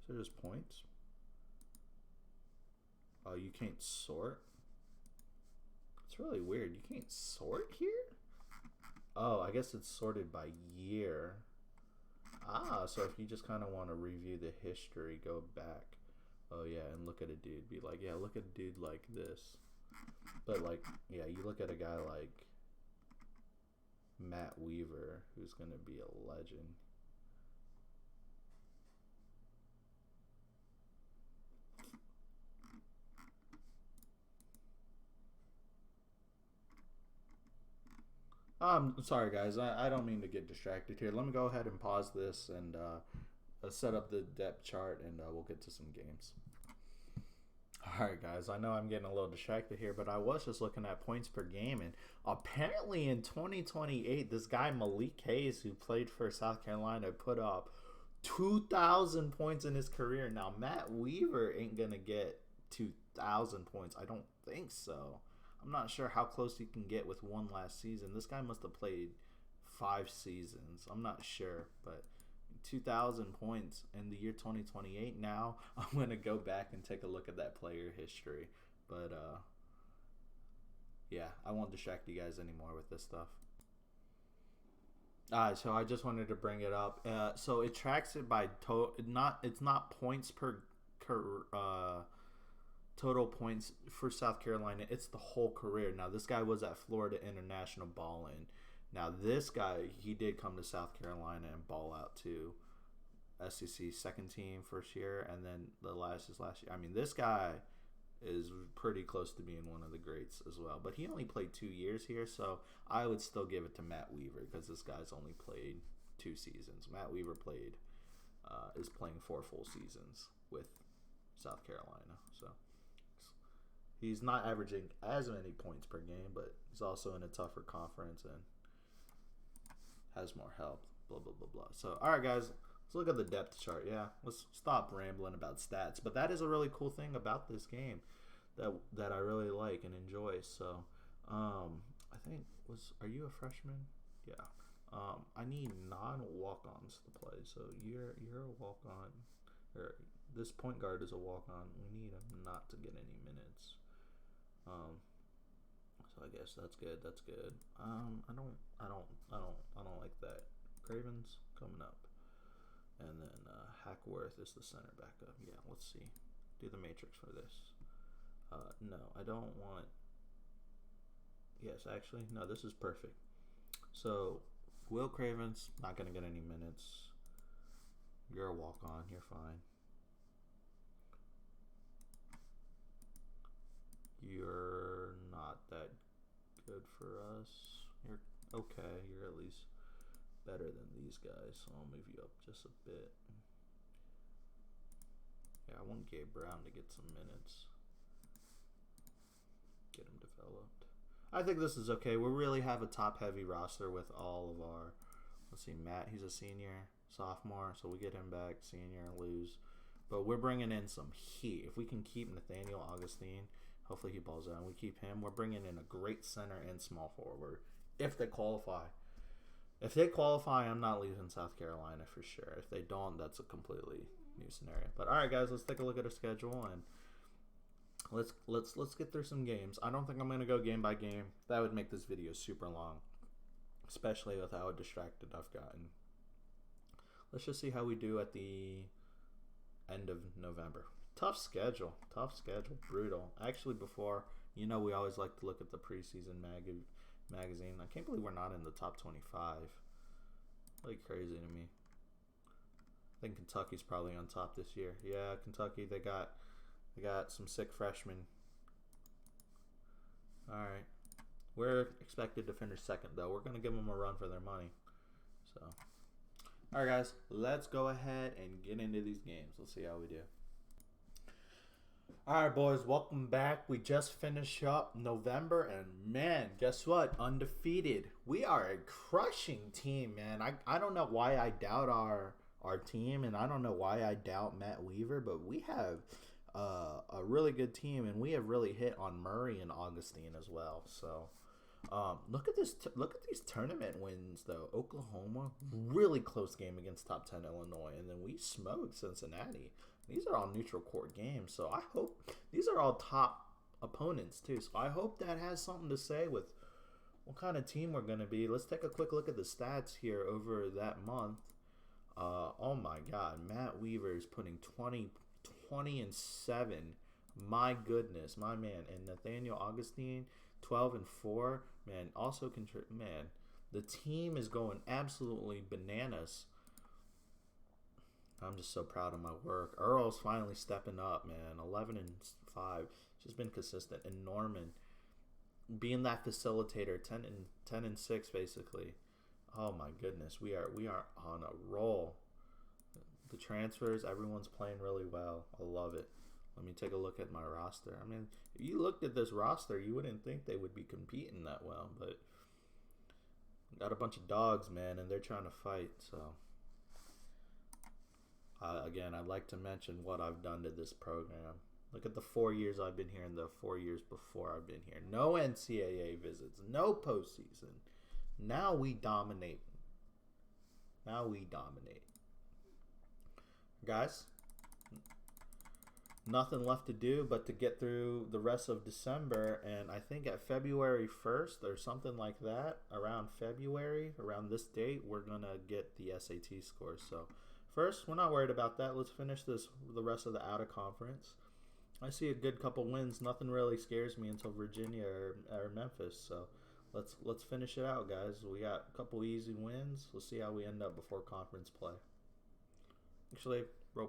So there's points. Oh, you can't sort? It's really weird. You can't sort here? Oh, I guess it's sorted by year. So if you just kind of want to review the history, go back. Oh, yeah, and look at a dude. Be like, yeah, look at a dude like this. But, like, yeah, you look at a guy like Matt Weaver, who's going to be a legend. Sorry, guys. I don't mean to get distracted here. Let me go ahead and pause this and set up the depth chart, and we'll get to some games. All right, guys. I know I'm getting a little distracted here, but I was just looking at points per game, and apparently in 2028, this guy Malik Hayes, who played for South Carolina, put up 2,000 points in his career. Now, Matt Weaver ain't going to get 2,000 points. I don't think so. I'm not sure how close you can get with one last season. This guy must have played 5 seasons. I'm not sure, but 2,000 points in the year 2028. Now I'm going to go back and take a look at that player history. But, yeah, I won't distract you guys anymore with this stuff. So I just wanted to bring it up. So it tracks it by it's not points per total points for South Carolina. It's the whole career. Now, this guy was at Florida International balling. Now, this guy, he did come to South Carolina and ball out to SEC second team first year, and then the last year. I mean, this guy is pretty close to being one of the greats as well. But he only played 2 years here, so I would still give it to Matt Weaver because this guy's only played 2 seasons. Matt Weaver is playing 4 full seasons with South Carolina, so he's not averaging as many points per game, but he's also in a tougher conference and has more help, blah, blah, blah, blah. So, all right, guys, let's look at the depth chart. Yeah, let's stop rambling about stats. But that is a really cool thing about this game that I really like and enjoy. So, I think, are you a freshman? Yeah. I need non-walk-ons to play. So, you're a walk-on, or this point guard is a walk-on. We need him not to get any minutes. So I guess that's good. That's good. I don't like that. Craven's coming up, and then Hackworth is the center backup. Yeah, let's see. Do the matrix for this. No, I don't want. Yes, actually, no, this is perfect. So, Will Craven's not going to get any minutes. You're a walk-on. You're fine. You're not that good for us. You're okay. You're at least better than these guys, so I'll move you up just a bit. Yeah, I want Gabe Brown to get some minutes. Get him developed. I think this is okay. We really have a top-heavy roster with all of our... Let's see, Matt, he's a senior, sophomore, so we get him back, senior, lose. But we're bringing in some heat. If we can keep Nathaniel Augustine, hopefully he balls out, and we keep him, we're bringing in a great center and small forward if they qualify. If they qualify, I'm not leaving South Carolina for sure. If they don't, that's a completely new scenario. But all right, guys, let's take a look at our schedule and let's get through some games. I don't think I'm gonna go game by game. That would make this video super long, especially with how distracted I've gotten. Let's just see how we do at the end of November. Tough schedule, brutal. Actually, before, you know, we always like to look at the preseason magazine. I can't believe we're not in the top 25. Like crazy to me. I think Kentucky's probably on top this year. Yeah, Kentucky, they got some sick freshmen. All right. We're expected to finish second, though. We're going to give them a run for their money. So, all right, guys, let's go ahead and get into these games. Let's see how we do. All right, boys, welcome back. We just finished up November, and, man, guess what? Undefeated. We are a crushing team, man. I don't know why I doubt our team, and I don't know why I doubt Matt Weaver, but we have a really good team, and we have really hit on Murray and Augustine as well. So, look at this. Look at these tournament wins, though. Oklahoma, really close game against top 10 Illinois, and then we smoked Cincinnati. These are all neutral court games, so I hope these are all top opponents too. So I hope that has something to say with what kind of team we're going to be. Let's take a quick look at the stats here over that month. Oh my God, Matt Weaver is putting 20 and 7. My goodness, my man. And Nathaniel Augustine, 12 and 4. Man, also man, the team is going absolutely bananas. I'm just so proud of my work. Earl's finally stepping up, man. 11 and 5. Just been consistent. And Norman being that facilitator, 10 and 6 basically. Oh my goodness, we are on a roll. The transfers, everyone's playing really well. I love it. Let me take a look at my roster. I mean, if you looked at this roster, you wouldn't think they would be competing that well, but got a bunch of dogs, man, and they're trying to fight. So again, I'd like to mention what I've done to this program. Look at the 4 years I've been here and the 4 years before I've been here. No NCAA visits, no postseason. Now we dominate. Guys, nothing left to do but to get through the rest of December, and I think at February 1st or something like that, around this date, we're going to get the SAT scores. So first, we're not worried about that. Let's finish the rest of the out-of-conference. I see a good couple wins. Nothing really scares me until Virginia or Memphis, so let's finish it out, guys. We got a couple easy wins. We'll see how we end up before conference play. Actually,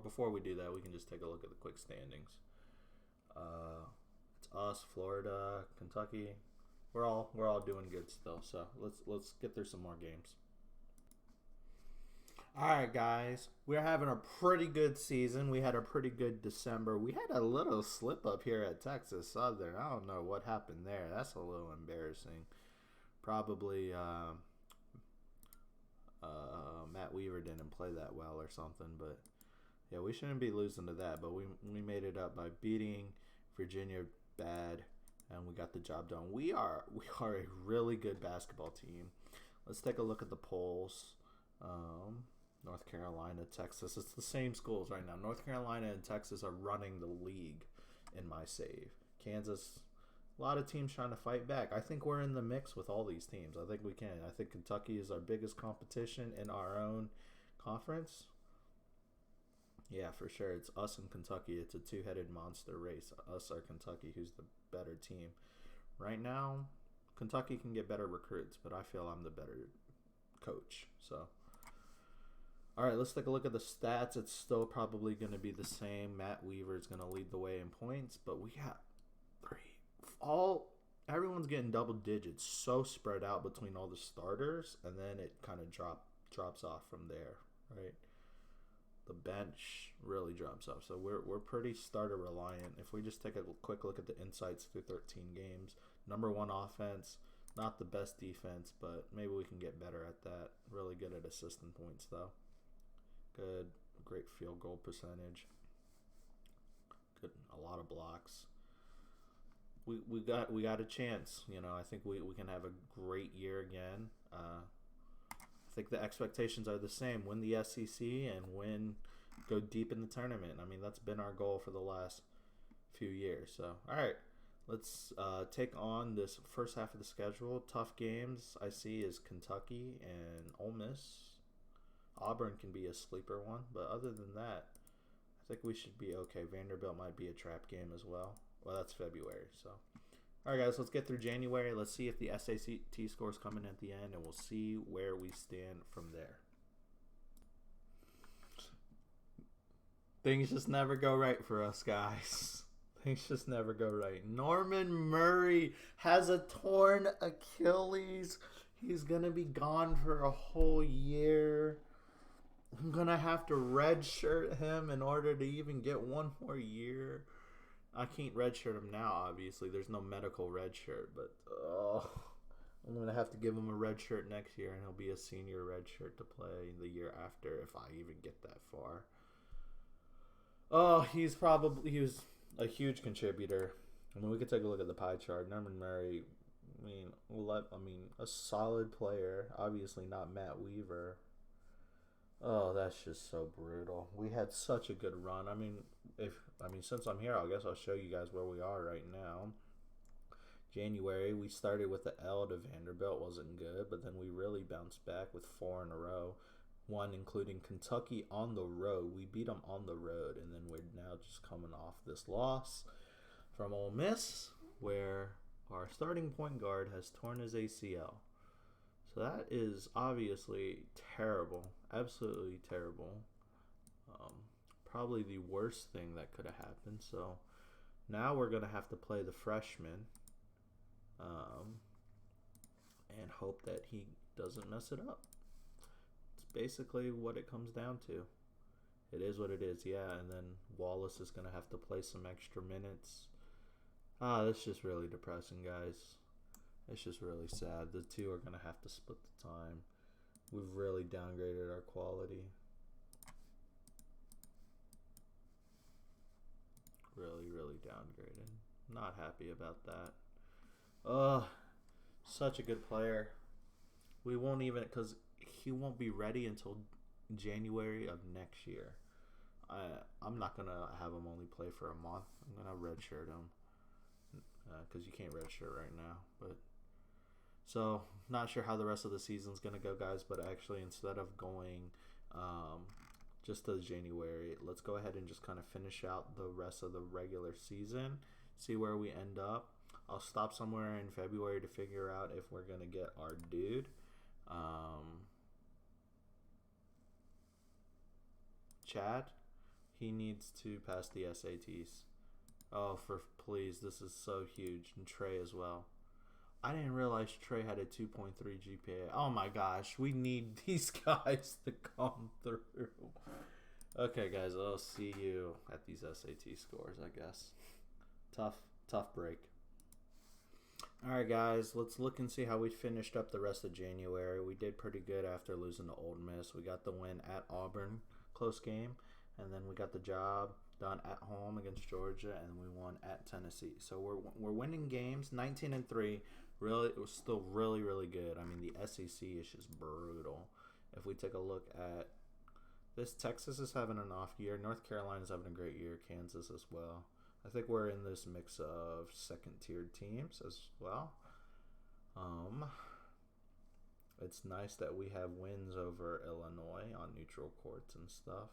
before we do that, we can just take a look at the quick standings. It's us, Florida, Kentucky. We're all doing good still. So let's get through some more games. All right, guys. We're having a pretty good season. We had a pretty good December. We had a little slip up here at Texas Southern. I don't know what happened there. That's a little embarrassing. Probably Matt Weaver didn't play that well or something, but yeah, we shouldn't be losing to that. But we made it up by beating Virginia bad, and we got the job done. We are a really good basketball team. Let's take a look at the polls. North Carolina, Texas. It's the same schools right now. North Carolina and Texas are running the league in my save. Kansas, a lot of teams trying to fight back. I think we're in the mix with all these teams. I think we can. I think Kentucky is our biggest competition in our own conference. Yeah, for sure. It's us and Kentucky. It's a two-headed monster race. Us or Kentucky, who's the better team. Right now, Kentucky can get better recruits, but I feel I'm the better coach. So, all right, let's take a look at the stats. It's still probably going to be the same. Matt Weaver is going to lead the way in points, but we got everyone's getting double digits, so spread out between all the starters, and then it kind of drops off from there, right? The bench really drops off. So we're pretty starter reliant. If we just take a quick look at the insights through 13 games, number one offense, not the best defense, but maybe we can get better at that. Really good at assisting points though. Good, great field goal percentage. Good, a lot of blocks. We got a chance. You know, I think we can have a great year again. I think the expectations are the same. Win the SEC and go deep in the tournament. I mean, that's been our goal for the last few years. So, all right, let's take on this first half of the schedule. Tough games I see is Kentucky and Ole Miss. Auburn can be a sleeper one, but other than that, I think we should be okay. Vanderbilt might be a trap game as well. Well, that's February, so. All right, guys, let's get through January. Let's see if the SAT scores come in at the end, and we'll see where we stand from there. Things just never go right for us, guys. Things just never go right. Norman Murray has a torn Achilles. He's going to be gone for a whole year. I'm going to have to redshirt him in order to even get one more year. I can't redshirt him now, obviously. There's no medical redshirt, but I'm going to have to give him a redshirt next year, and he'll be a senior redshirt to play the year after if I even get that far. Oh, he was a huge contributor. I mean, we could take a look at the pie chart. Norman Murray, a solid player. Obviously not Matt Weaver. Oh, that's just so brutal. We had such a good run. Since I'm here, I guess I'll show you guys where we are right now. January, we started with the L to Vanderbilt. Wasn't good, but then we really bounced back with 4 in a row. One including Kentucky on the road. We beat them on the road, and then we're now just coming off this loss from Ole Miss, where our starting point guard has torn his ACL. So that is obviously terrible. Absolutely terrible. Probably the worst thing that could have happened. So now we're going to have to play the freshman and hope that he doesn't mess it up. It's basically what it comes down to. It is what it is, yeah. And then Wallace is going to have to play some extra minutes. That's just really depressing, guys. It's just really sad. The two are going to have to split the time. We've really downgraded our quality. Really, really downgraded. Not happy about that. Such a good player. We won't even, because he won't be ready until January of next year. I'm not going to have him only play for a month. I'm going to redshirt him. Because you can't redshirt right now. But so, not sure how the rest of the season's going to go, guys. But actually, instead of going just to January, let's go ahead and just kind of finish out the rest of the regular season. See where we end up. I'll stop somewhere in February to figure out if we're going to get our dude. Chad, he needs to pass the SATs. Oh, please, this is so huge. And Trey as well. I didn't realize Trey had a 2.3 GPA. Oh my gosh, we need these guys to come through. Okay, guys, I'll see you at these SAT scores, I guess. Tough break. All right, guys, let's look and see how we finished up the rest of January. We did pretty good after losing to Ole Miss. We got the win at Auburn, close game, and then we got the job done at home against Georgia, and we won at Tennessee. So we're winning games, 19-3. Really, it was still really, really good. I mean, the SEC is just brutal. If we take a look at this, Texas is having an off year. North Carolina's having a great year. Kansas as well. I think we're in this mix of second-tiered teams as well. It's nice that we have wins over Illinois on neutral courts and stuff.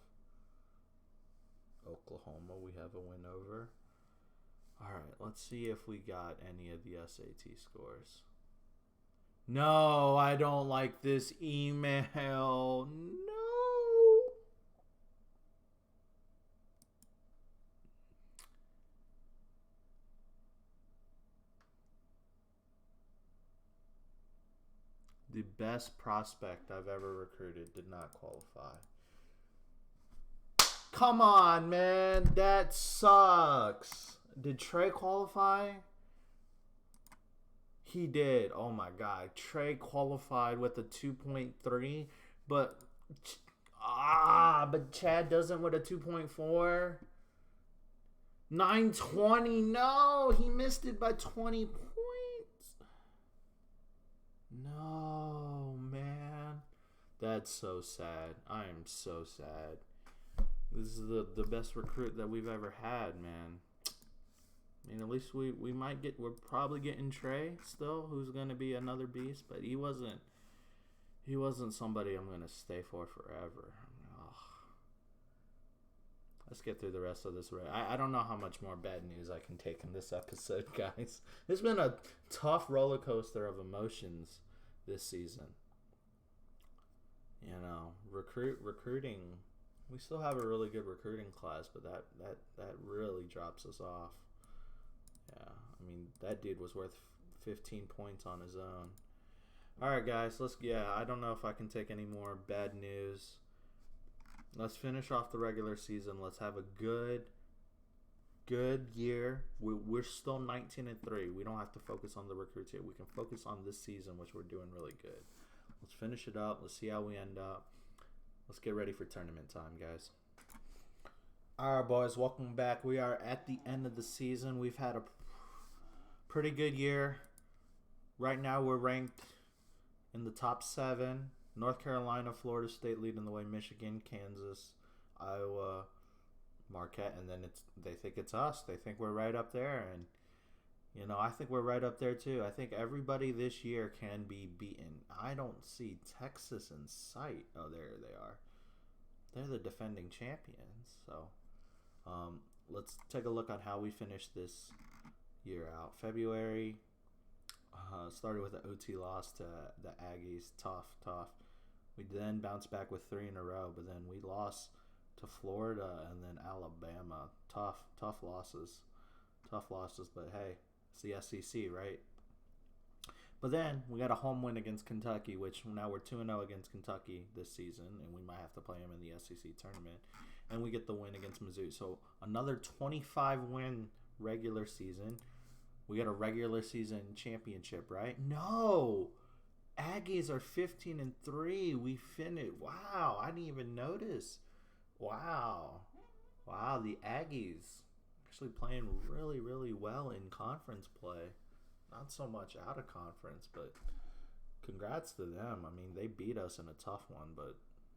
Oklahoma, we have a win over. All right, let's see if we got any of the SAT scores. No, I don't like this email. No. The best prospect I've ever recruited did not qualify. Come on, man. That sucks. Did Trey qualify? He did. Oh my god. Trey qualified with a 2.3, but but Chad doesn't with a 2.4. 920. No, he missed it by 20 points. No, man. That's so sad. I am so sad. This is the best recruit that we've ever had, man. I mean, at least we might get. We're probably getting Trey still, who's gonna be another beast. But he wasn't. He wasn't somebody I'm gonna stay for forever. Ugh. Let's get through the rest of this. I don't know how much more bad news I can take in this episode, guys. It's been a tough roller coaster of emotions this season. You know, recruiting. We still have a really good recruiting class, but that really drops us off. Yeah, I mean, that dude was worth 15 points on his own. All right, guys, I don't know if I can take any more bad news. Let's finish off the regular season. Let's have a good year. We're still 19-3. We don't have to focus on the recruits here. We can focus on this season, which we're doing really good. Let's finish it up. Let's see how we end up. Let's get ready for tournament time, guys. All right, boys, welcome back. We are at the end of the season. We've had a pretty good year. Right now, we're ranked in the top 7. North Carolina, Florida State leading the way. Michigan, Kansas, Iowa, Marquette, and then they think it's us. They think we're right up there, and you know, I think we're right up there too. I think everybody this year can be beaten. I don't see Texas in sight. Oh, there they are. They're the defending champions. So, let's take a look on how we finished this year out. February started with an OT loss to the Aggies. Tough. We then bounced back with 3 in a row, but then we lost to Florida and then Alabama. Tough losses. But hey, it's the SEC, right? But then we got a home win against Kentucky, which now we're 2-0 against Kentucky this season, and we might have to play them in the SEC tournament. And we get the win against Mizzou. So another 25-win regular season. We got a regular season championship, right? No! Aggies are 15-3. We finished. Wow, I didn't even notice. Wow, the Aggies actually playing really, really well in conference play. Not so much out of conference, but congrats to them. I mean, they beat us in a tough one, but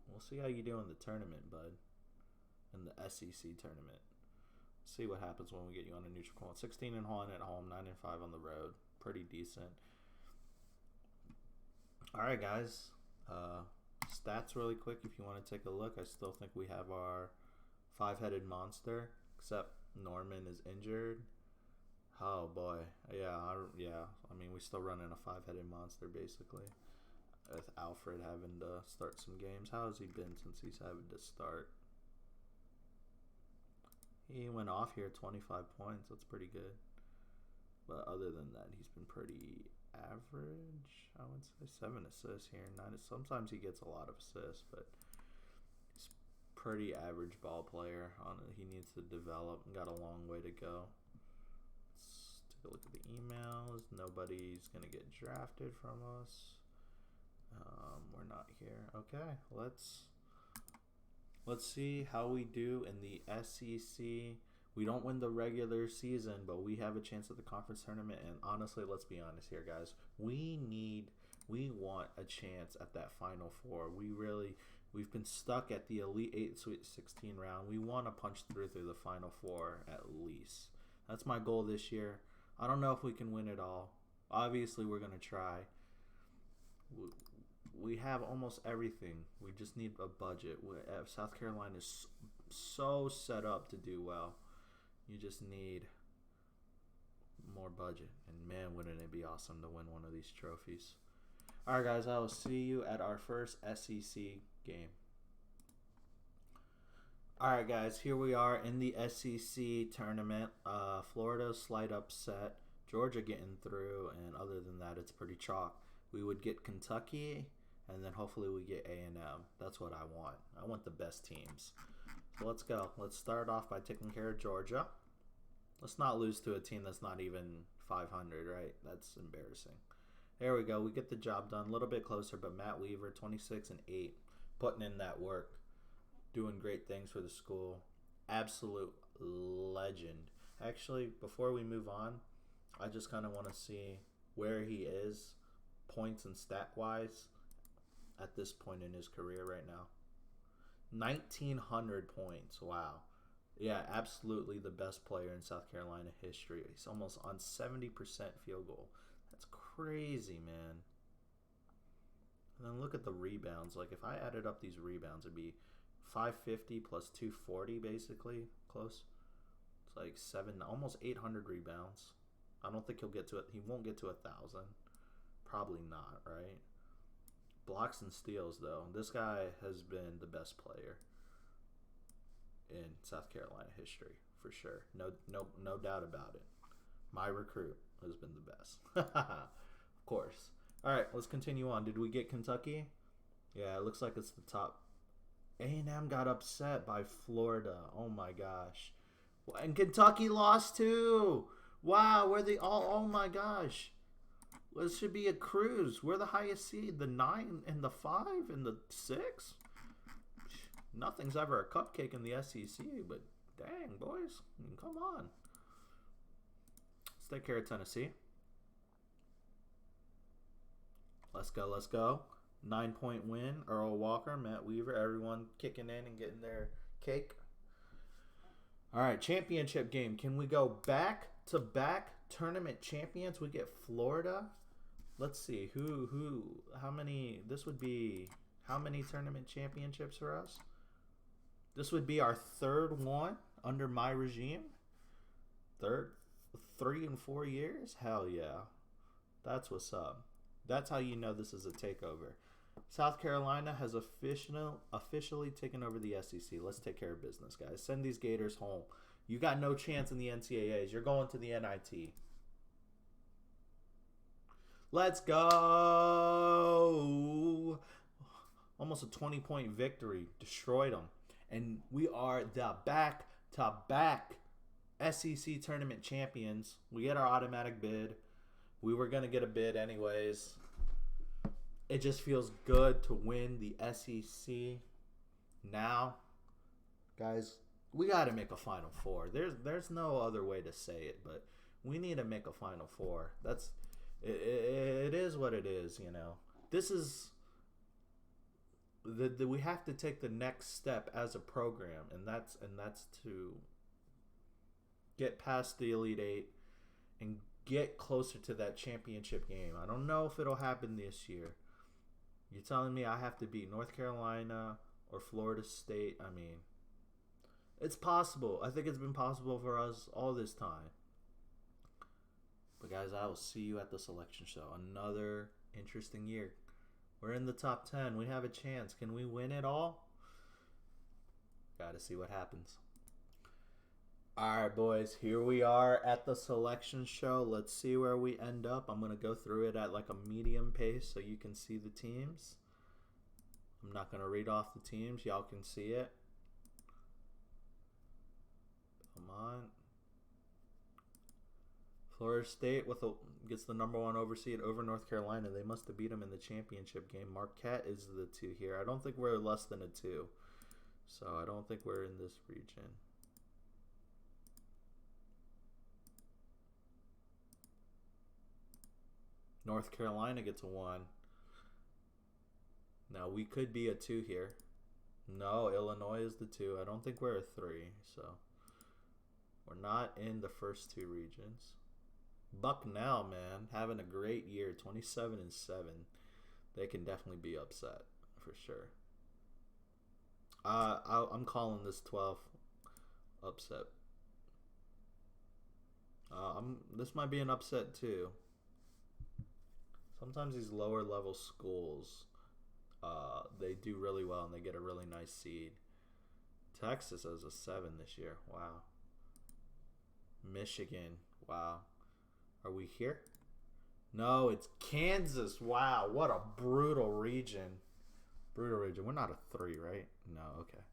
we'll see how you do in the tournament, bud. In the SEC tournament. See what happens when we get you on a neutral court. 16-1 at home, 9-5 on the road. Pretty decent. All right, guys. Stats really quick if you want to take a look. I still think we have our 5-headed monster, except Norman is injured. Oh boy, yeah. I mean, we still running a 5-headed monster basically, with Alfred having to start some games. How has he been since he's having to start? He went off here 25 points. That's pretty good. But other than that, he's been pretty average. I would say 7 assists here. 9. Sometimes he gets a lot of assists, but he's pretty average ball player. He needs to develop and got a long way to go. Let's take a look at the emails. Nobody's gonna get drafted from us. We're not here. Okay, let's see how we do in the SEC. We don't win the regular season, but we have a chance at the conference tournament. And honestly, let's be honest here, guys. We want a chance at that Final Four. We've been stuck at the Elite 8 Sweet 16 round. We want to punch through the Final Four at least. That's my goal this year. I don't know if we can win it all. Obviously, we're going to try. We have almost everything. We just need a budget. South Carolina is so set up to do well. You just need more budget. And man, wouldn't it be awesome to win one of these trophies. All right, guys, I will see you at our first SEC game. All right, guys, here we are in the SEC tournament. Florida slight upset, Georgia getting through, and other than that, it's pretty chalk. We would get Kentucky, and then hopefully we get A&M. That's what I want. I want the best teams. So let's go. Let's start off by taking care of Georgia. Let's not lose to a team that's not even 500, right? That's embarrassing. There we go. We get the job done. A little bit closer, but Matt Weaver, 26 and 8, putting in that work, doing great things for the school. Absolute legend. Actually, before we move on, I just kind of want to see where he is, points and stat-wise, at this point in his career right now. 1,900 points. Wow. Yeah, absolutely the best player in South Carolina history. He's almost on 70% field goal. That's crazy, man. And then look at the rebounds. Like, if I added up these rebounds, it'd be 550 plus 240, basically. Close. It's like almost 800 rebounds. I don't think he'll get to it. He won't get to 1,000. Probably not, right? Blocks and steals, though. This guy has been the best player in South Carolina history, for sure. No doubt about it. My recruit has been the best. Of course. All right, let's continue on. Did we get Kentucky? Yeah, it looks like it's the top. A&M got upset by Florida. Oh my gosh. And Kentucky lost too. Wow, we're the oh my gosh. Well, this should be a cruise. We're the highest seed, the 9 and the 5 and the 6. Nothing's ever a cupcake in the SEC, but dang, boys, come on. Let's take care of Tennessee. Let's go, let's go. 9-point win. Earl Walker, Matt Weaver, everyone kicking in and getting their cake. All right, championship game. Can we go back-to-back tournament champions? We get Florida. Let's see, how many, this would be, how many tournament championships for us? This would be our third one under my regime. 3 and 4 years? Hell yeah. That's what's up. That's how you know this is a takeover. South Carolina has officially taken over the SEC. Let's take care of business, guys. Send these Gators home. You got no chance in the NCAAs. You're going to the NIT. Let's go. Almost a 20-point victory. Destroyed them. And we are the back-to-back SEC tournament champions. We get our automatic bid. We were going to get a bid anyways. It just feels good to win the SEC. Now, guys, we got to make a Final Four. There's no other way to say it, but we need to make a Final Four. It is what it is, you know. This is we have to take the next step as a program, and that's to get past the Elite Eight and get closer to that championship game. I don't know if it'll happen this year. You're telling me I have to beat North Carolina or Florida State? I mean, it's possible. I think it's been possible for us all this time. But guys, I will see you at the selection show. Another interesting year. We're in the top 10. We have a chance. Can we win it all? Got to see what happens. All right, boys. Here we are at the selection show. Let's see where we end up. I'm going to go through it at like a medium pace so you can see the teams. I'm not going to read off the teams. Y'all can see it. Come on. Florida State gets the number 1 overseed over North Carolina. They must have beat them in the championship game. Marquette is the 2 here. I don't think we're less than a 2. So I don't think we're in this region. North Carolina gets a 1. Now we could be a 2 here. No, Illinois is the 2. I don't think we're a 3. So we're not in the first 2 regions. Bucknell, man, having a great year, 27 and 7. They can definitely be upset for sure. I'm calling this 12th upset. This might be an upset too. Sometimes these lower level schools, they do really well and they get a really nice seed. Texas has a 7 this year. Wow. Michigan. Wow. Are we here? No, it's Kansas. Wow, what a brutal region. Brutal region. We're not a 3, right? No, okay.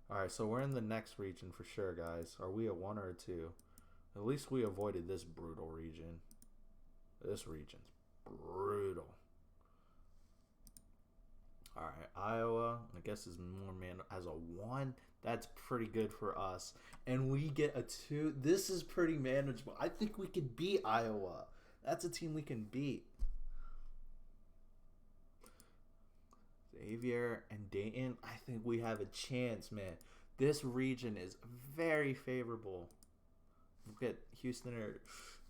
Alright, so we're in the next region for sure, guys. Are we a 1 or a 2? At least we avoided this brutal region. This region's brutal. Alright, Iowa, I guess is more as a 1. That's pretty good for us. And we get a 2. This is pretty manageable. I think we could beat Iowa. That's a team we can beat. Xavier and Dayton, I think we have a chance, man. This region is very favorable. Look at Houston.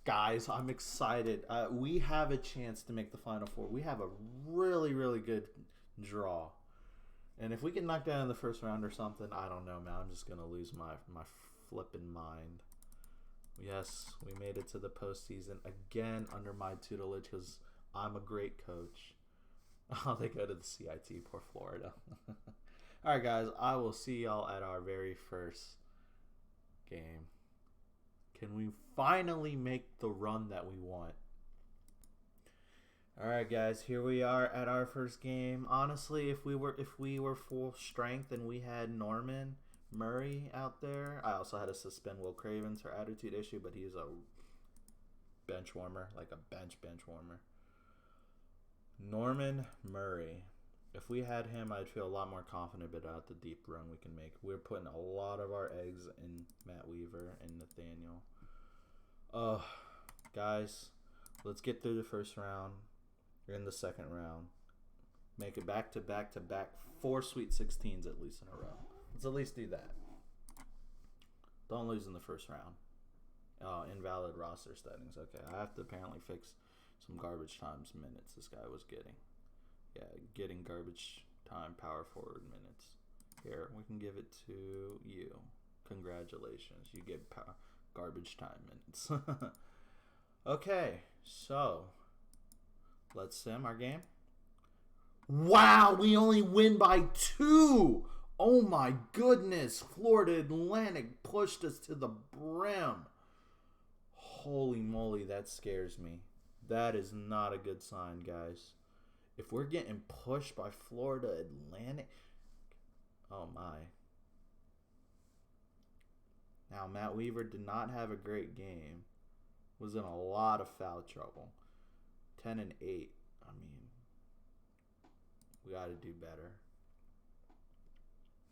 Guys, I'm excited. We have a chance to make the Final Four. We have a really, really good draw. And if we get knocked out in the first round or something, I don't know, man. I'm just going to lose my flipping mind. Yes, we made it to the postseason again under my tutelage because I'm a great coach. Oh, they go to the CIT, poor Florida. All right, guys, I will see y'all at our very first game. Can we finally make the run that we want? All right, guys, here we are at our first game. Honestly, if we were full strength and we had Norman Murray out there, I also had to suspend Will Cravens for attitude issue, but he's a bench warmer, like a bench warmer. Norman Murray. If we had him, I'd feel a lot more confident about the deep run we can make. We're putting a lot of our eggs in Matt Weaver and Nathaniel. Guys, let's get through the first round. We're in the second round. Make it back to back to back. 4 Sweet 16s at least in a row. Let's at least do that. Don't lose in the first round. Oh, invalid roster settings. Okay, I have to apparently fix some garbage times minutes this guy was getting. Yeah, getting garbage time power forward minutes. Here, we can give it to you. Congratulations, you get garbage time minutes. Okay, so let's sim our game. Wow, we only win by 2. Oh my goodness, Florida Atlantic pushed us to the brim. Holy moly, that scares me. That is not a good sign, guys. If we're getting pushed by Florida Atlantic, oh my. Now, Matt Weaver did not have a great game. Was in a lot of foul trouble. 10 and 8. I mean, we got to do better.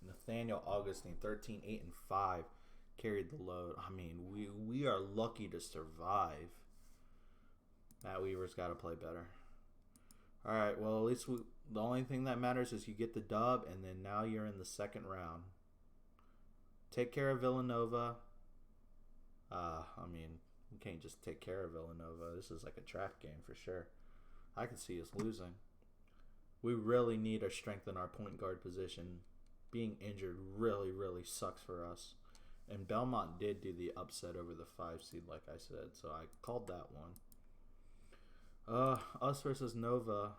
Nathaniel Augustine, 13, 8, and 5, carried the load. I mean, we are lucky to survive. Matt Weaver's got to play better. All right, well, at least the only thing that matters is you get the dub, and then now you're in the second round. Take care of Villanova. I mean, we can't just take care of Villanova. This is like a trap game for sure. I can see us losing. We really need to strengthen our point guard position. Being injured really, really sucks for us. And Belmont did do the upset over the 5 seed, like I said, so I called that one. Us versus Nova.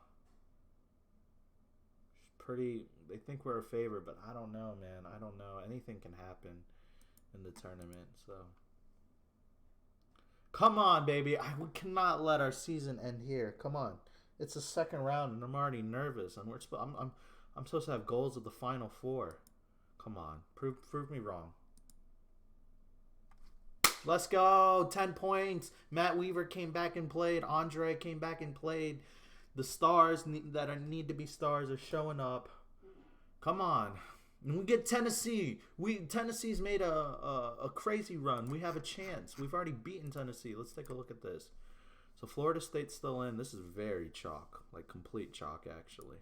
Pretty. They think we're a favorite, but I don't know, man. I don't know. Anything can happen in the tournament. So, come on, baby. We cannot let our season end here. Come on. It's the second round, and I'm already nervous. And I'm supposed to have goals of the Final Four. Come on, prove me wrong. Let's go. 10 points. Matt Weaver came back and played. Andre came back and played. The stars that need to be stars are showing up. Come on. And we get Tennessee. Tennessee's made a crazy run. We have a chance. We've already beaten Tennessee. Let's take a look at this. So Florida State's still in. This is very chalk. Like complete chalk, actually.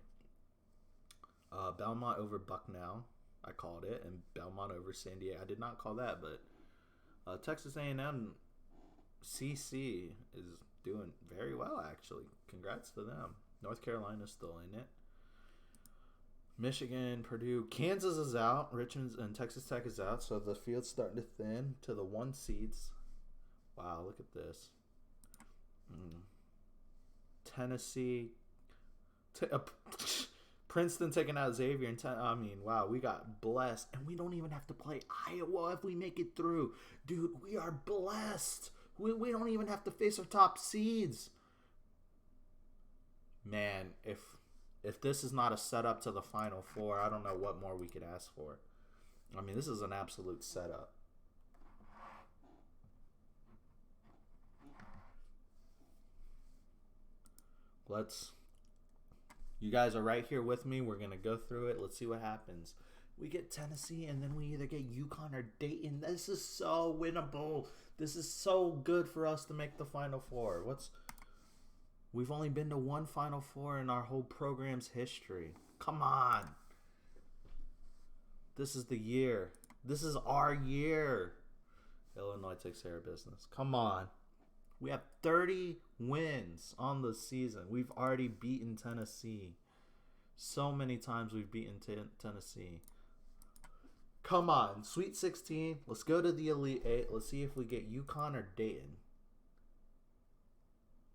Belmont over Bucknell. I called it. And Belmont over San Diego. I did not call that, but Texas A&M CC is doing very well, actually. Congrats to them. North Carolina's still in it. Michigan, Purdue, Kansas is out. Richmond and Texas Tech is out. So the field's starting to thin to the 1 seeds. Wow, look at this. Tennessee. Princeton taking out Xavier. I mean, wow, we got blessed. And we don't even have to play Iowa if we make it through. Dude, we are blessed. We don't even have to face our top seeds. Man, if this is not a setup to the Final Four, I don't know what more we could ask for. I mean, this is an absolute setup. You guys are right here with me. We're going to go through it. Let's see what happens. We get Tennessee, and then we either get UConn or Dayton. This is so winnable. This is so good for us to make the Final Four. We've only been to one Final Four in our whole program's history. Come on. This is the year. This is our year. Illinois takes care of business. Come on. We have 30 wins on the season. We've already beaten Tennessee. So many times we've beaten Tennessee. Come on. Sweet 16. Let's go to the Elite 8. Let's see if we get UConn or Dayton.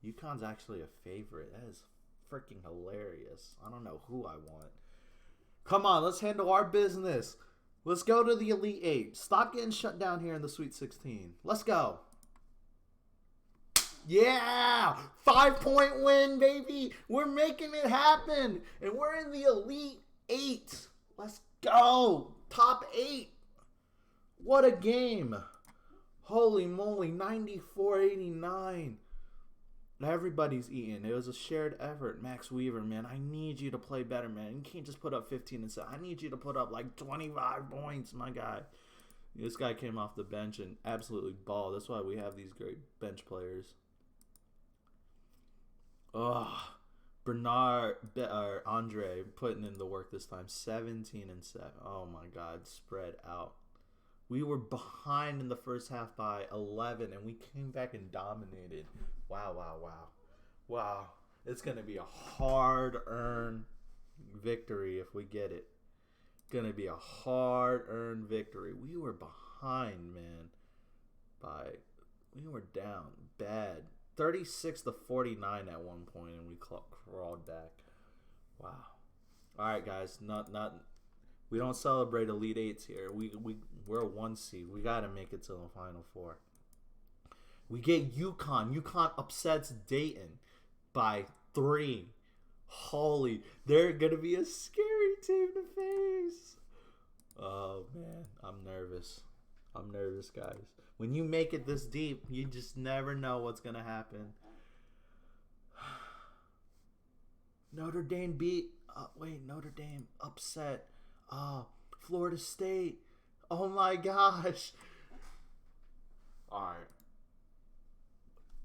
UConn's actually a favorite. That is freaking hilarious. I don't know who I want. Come on. Let's handle our business. Let's go to the Elite 8. Stop getting shut down here in the Sweet 16. Let's go. Yeah! 5-point win, baby! We're making it happen! And we're in the Elite 8. Let's go! Top 8. What a game. Holy moly, 94-89. Everybody's eating. It was a shared effort. Max Weaver, man, I need you to play better, man. You can't just put up 15 and 7. I need you to put up like 25 points, my guy. This guy came off the bench and absolutely balled. That's why we have these great bench players. Oh, Andre putting in the work this time. 17 and 7. Oh my God, spread out. We were behind in the first half by 11, and we came back and dominated. Wow, wow, wow. Wow. It's going to be a hard-earned victory if we get it. Going to be a hard-earned victory. We were behind, man. We were down bad. 36-49 at one point, and we crawled back. Wow. All right, guys. We don't celebrate Elite Eights here. We're a 1 seed. We got to make it to the Final Four. We get UConn. UConn upsets Dayton by 3. Holy, they're gonna be a scary team to face. Oh man, I'm nervous. I'm nervous, guys. When you make it this deep, you just never know what's going to happen. Notre Dame Notre Dame upset Florida State. Oh my gosh. All right.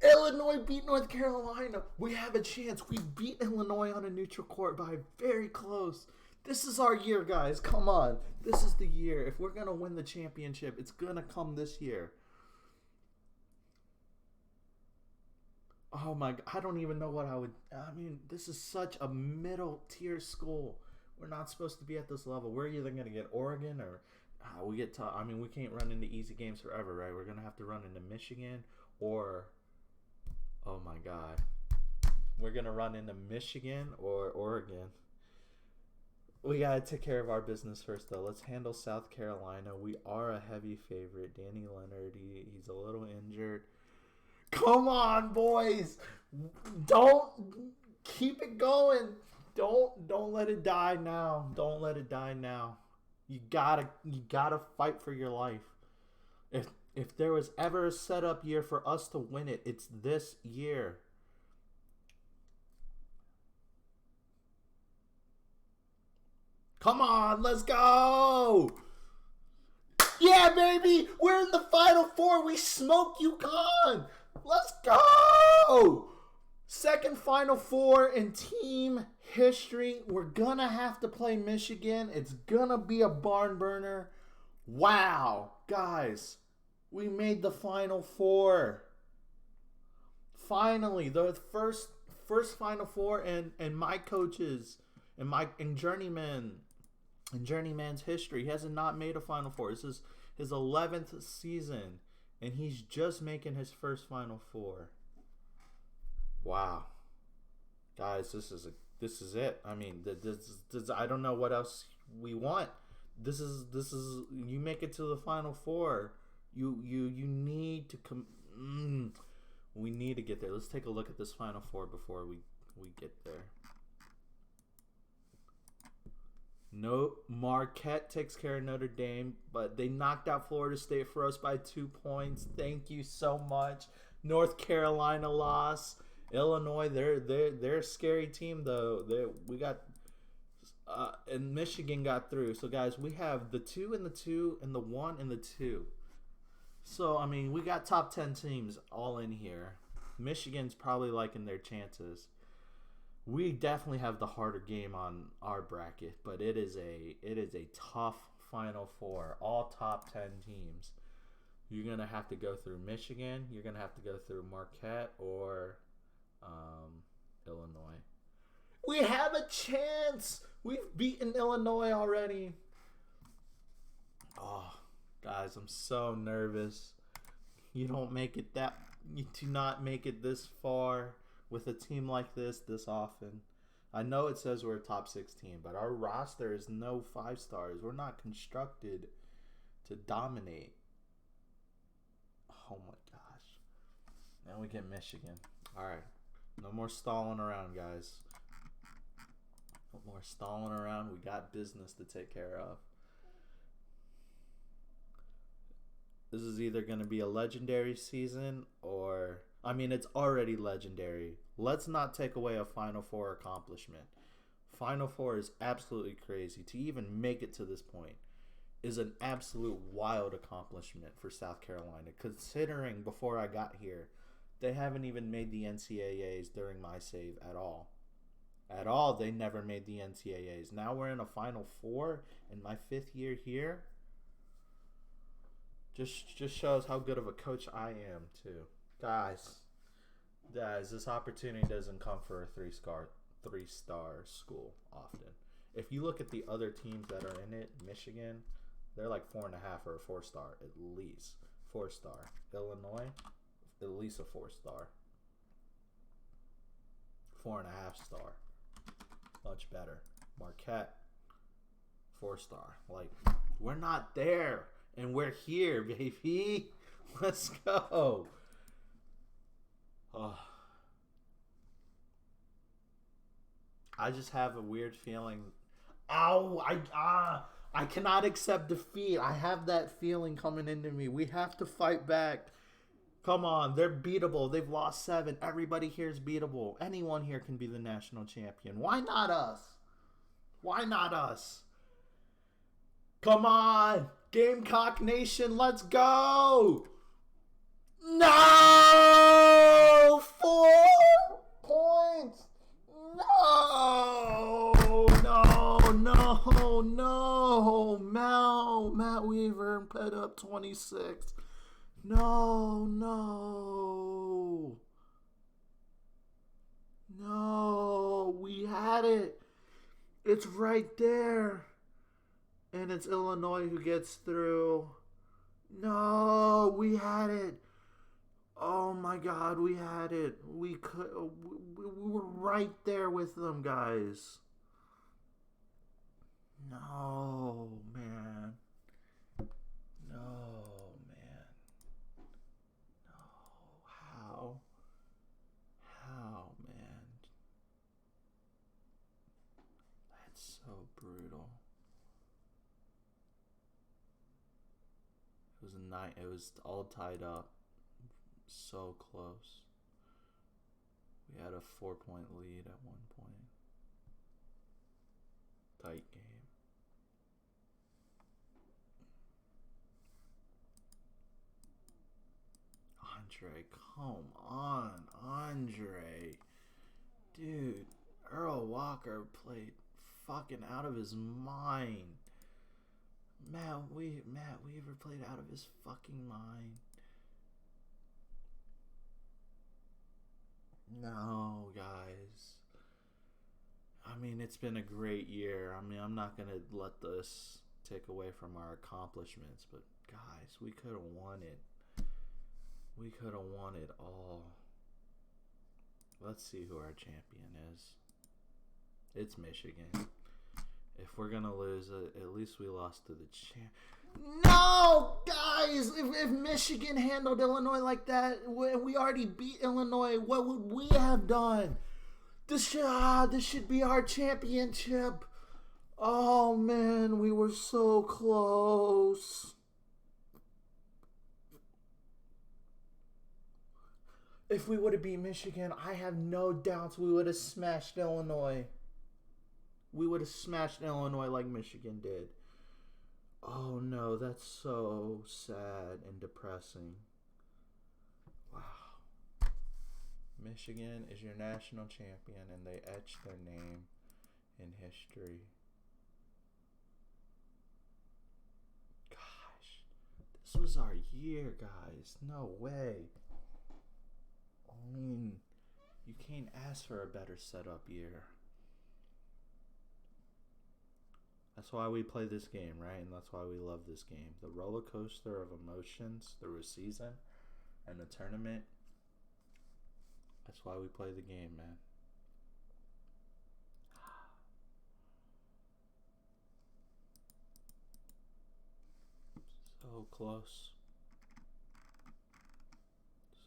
Illinois beat North Carolina. We have a chance. We beat Illinois on a neutral court by very close. This is our year, guys. Come on. This is the year. If we're going to win the championship, it's going to come this year. Oh, my God. I don't even know what I would... I mean, this is such a middle-tier school. We're not supposed to be at this level. We're either going to get Oregon or we get... I mean, we can't run into easy games forever, right? We're going to have to run into Michigan or... Oh, my God. We're going to run into Michigan or Oregon. We got to take care of our business first, though. Let's handle South Carolina. We are a heavy favorite. Danny Leonard, he's a little injured. Come on, boys. Don't keep it going. Don't let it die now. Don't let it die now. You gotta fight for your life. If there was ever a setup year for us to win it, it's this year. Come on, let's go! Yeah, baby! We're in the Final Four. We smoked UConn. Let's go! Second Final Four in team history. We're going to have to play Michigan. It's going to be a barn burner. Wow. Guys, we made the Final Four. Finally, the first Final Four and my coaches and Journeyman's history. He hasn't not made a Final Four. This is his 11th season, and he's just making his first Final Four. Wow. Guys, this is it. I mean, this I don't know what else we want. This is you make it to the final four. You need to come. We need to get there. Let's take a look at this final four before we get there. No, Marquette takes care of Notre Dame, but they knocked out Florida State for us by 2 points. Thank you so much. North Carolina lost. Illinois, they're a scary team though. We got and Michigan got through. So guys, we have the 2 and the 2 and the 1 and the 2. So I mean, we got top 10 teams all in here. Michigan's probably liking their chances. We definitely have the harder game on our bracket, but it is a tough Final Four. All top 10 teams. You're gonna have to go through Michigan. You're gonna have to go through Marquette or Illinois. We have a chance. We've beaten Illinois already. Oh, guys, I'm so nervous. You do not make it this far with a team like this often. I know it says we're a top 16, but our roster is no 5 stars. We're not constructed to dominate. Oh my gosh. Now we get Michigan. All right. No more stalling around, guys. No more stalling around. We got business to take care of. This is either going to be a legendary season or... I mean, it's already legendary. Let's not take away a Final Four accomplishment. Final Four is absolutely crazy. To even make it to this point is an absolute wild accomplishment for South Carolina. Considering before I got here, they haven't even made the NCAAs during my save at all. At all, they never made the NCAAs. Now we're in a Final Four in my 5th year here. Just shows how good of a coach I am, too. Guys, this opportunity doesn't come for a 3-star school often. If you look at the other teams that are in it, Michigan, they're like 4.5 or a 4-star at least. 4-star. Illinois, at least a 4-star. 4.5-star. Much better. Marquette, 4-star. Like, we're not there, and we're here, baby. Let's go. Oh. I just have a weird feeling. Ow! I cannot accept defeat. I have that feeling coming into me. We have to fight back. Come on, they're beatable. They've lost 7. Everybody here is beatable. Anyone here can be the national champion. Why not us? Why not us? Come on, Gamecock Nation, let's go! No! 4 points! No! Matt Weaver put up 26. No, we had it. It's right there. And it's Illinois who gets through. No, we had it. Oh my God, we had it. We were right there with them, guys. No, man. How, man? That's so brutal. It was all tied up. So close. We had a 4-point lead at one point. Tight game. Andre, come on, Andre. Dude, Earl Walker played fucking out of his mind. Matt Weaver played out of his fucking mind. No, guys. I mean, it's been a great year. I mean, I'm not going to let this take away from our accomplishments, but guys, we could have won it. We could have won it all. Let's see who our champion is. It's Michigan. If we're gonna lose, at least we lost to the champ. No, guys! If Michigan handled Illinois like that, we already beat Illinois, what would we have done? This should be our championship. Oh, man, we were so close. If we would have beat Michigan, I have no doubts we would have smashed Illinois. We would have smashed Illinois like Michigan did. Oh no, that's so sad and depressing. Wow. Michigan is your national champion and they etched their name in history. Gosh, this was our year, guys. No way. I mean, you can't ask for a better setup year. That's why we play this game, right? And that's why we love this game. The roller coaster of emotions through a season and a tournament. That's why we play the game, man. So close.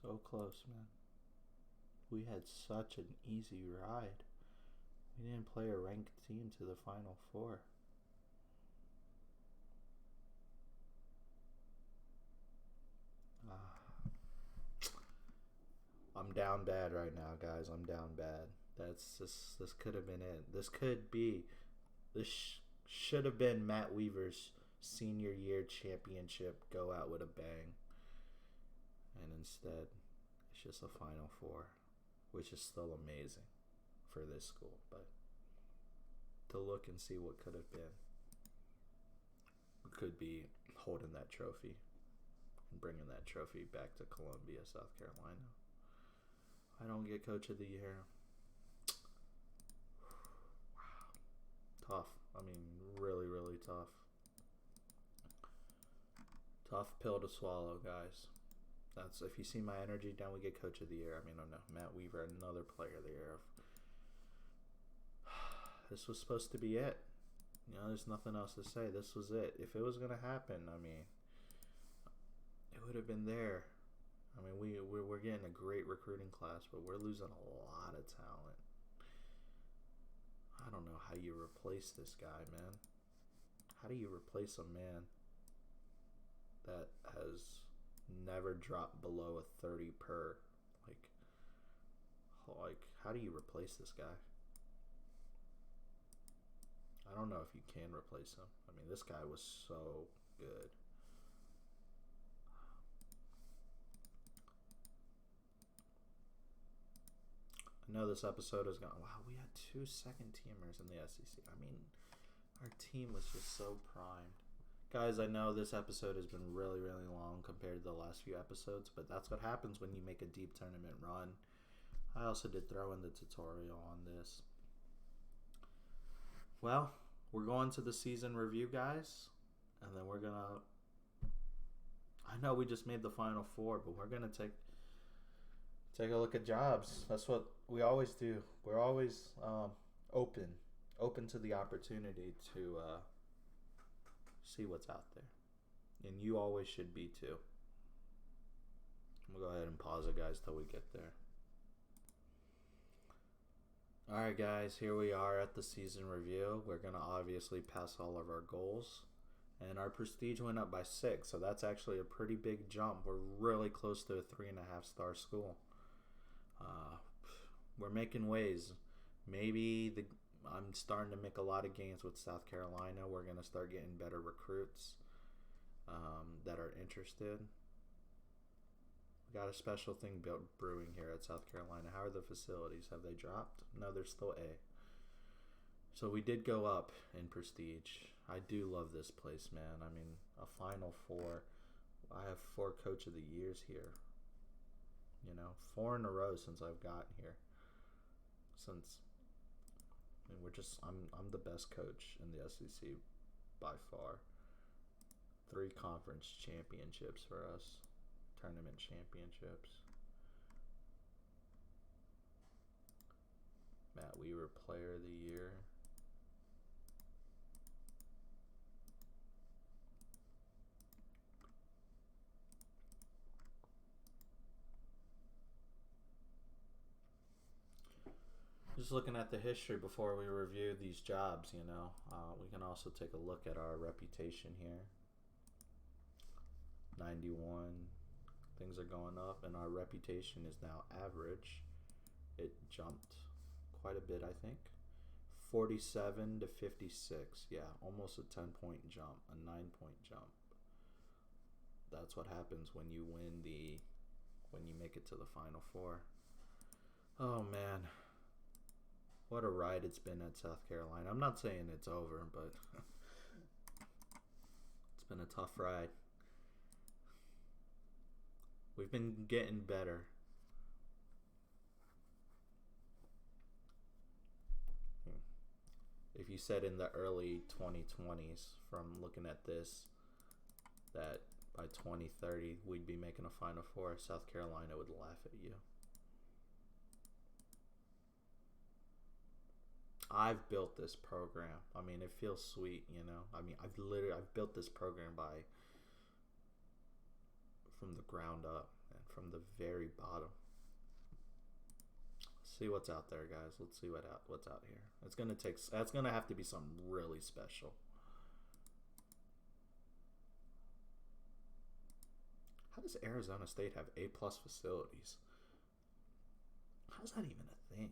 So close, man. We had such an easy ride. We didn't play a ranked team to the Final Four. I'm down bad right now, guys. I'm down bad. This could have been it. This should have been Matt Weaver's senior year championship go out with a bang. And instead, it's just a Final Four, which is still amazing for this school. But to look and see what could have been, we could be holding that trophy and bringing that trophy back to Columbia, South Carolina. I don't get Coach of the Year. Wow. Tough. I mean, really, really tough. Tough pill to swallow, guys. That's if you see my energy down, we get Coach of the Year. I mean, I don't know. Matt Weaver, another Player of the Year. This was supposed to be it. You know, there's nothing else to say. This was it. If it was going to happen, I mean, it would have been there. I mean, we're getting a great recruiting class, but we're losing a lot of talent. I don't know how you replace this guy, man. How do you replace a man that has never dropped below a 30 per? Like, how do you replace this guy? I don't know if you can replace him. I mean, this guy was so good. I know this episode is gone. Wow, we had 2 second teamers in the SEC. I mean, our team was just so primed. Guys, I know this episode has been really, really long compared to the last few episodes, but that's what happens when you make a deep tournament run. I also did throw in the tutorial on this. Well, we're going to the season review, guys, and then we're going to... I know we just made the Final Four, but we're going to take a look at jobs. That's what we always do. We're always open to the opportunity to see what's out there. And you always should be too. We'll go ahead and pause it, guys, till we get there. Alright, guys, here we are at the season review. We're going to obviously pass all of our goals. And our prestige went up by 6, so that's actually a pretty big jump. We're really close to a 3.5-star school. We're making waves. Maybe I'm starting to make a lot of gains with South Carolina. We're going to start getting better recruits that are interested. We got a special thing brewing here at South Carolina. How are the facilities? Have they dropped? No, they're still A. So we did go up in prestige. I do love this place, man. I mean, a Final Four. I have 4 Coach of the Years here. You know, 4 in a row since I've gotten here. I mean, I'm the best coach in the SEC by far. 3 conference championships for us. Tournament championships. Matt Weaver, Player of the Year. Just looking at the history before we review these jobs, you know, we can also take a look at our reputation here. 91, things are going up, and our reputation is now average. It jumped quite a bit, I think. 47 to 56, yeah, almost a 10-point jump, a 9-point jump. That's what happens when you when you make it to the Final Four. Oh man, what a ride it's been at South Carolina. I'm not saying it's over, but it's been a tough ride. We've been getting better. If you said in the early 2020s, from looking at this, that by 2030 we'd be making a Final Four, South Carolina would laugh at you. I've built this program. I mean, it feels sweet, you know. I mean, I've built this program from the ground up and from the very bottom. Let's see what's out there, guys. Let's see what's out here. That's gonna have to be something really special. How does Arizona State have A+ facilities? How's that even a thing?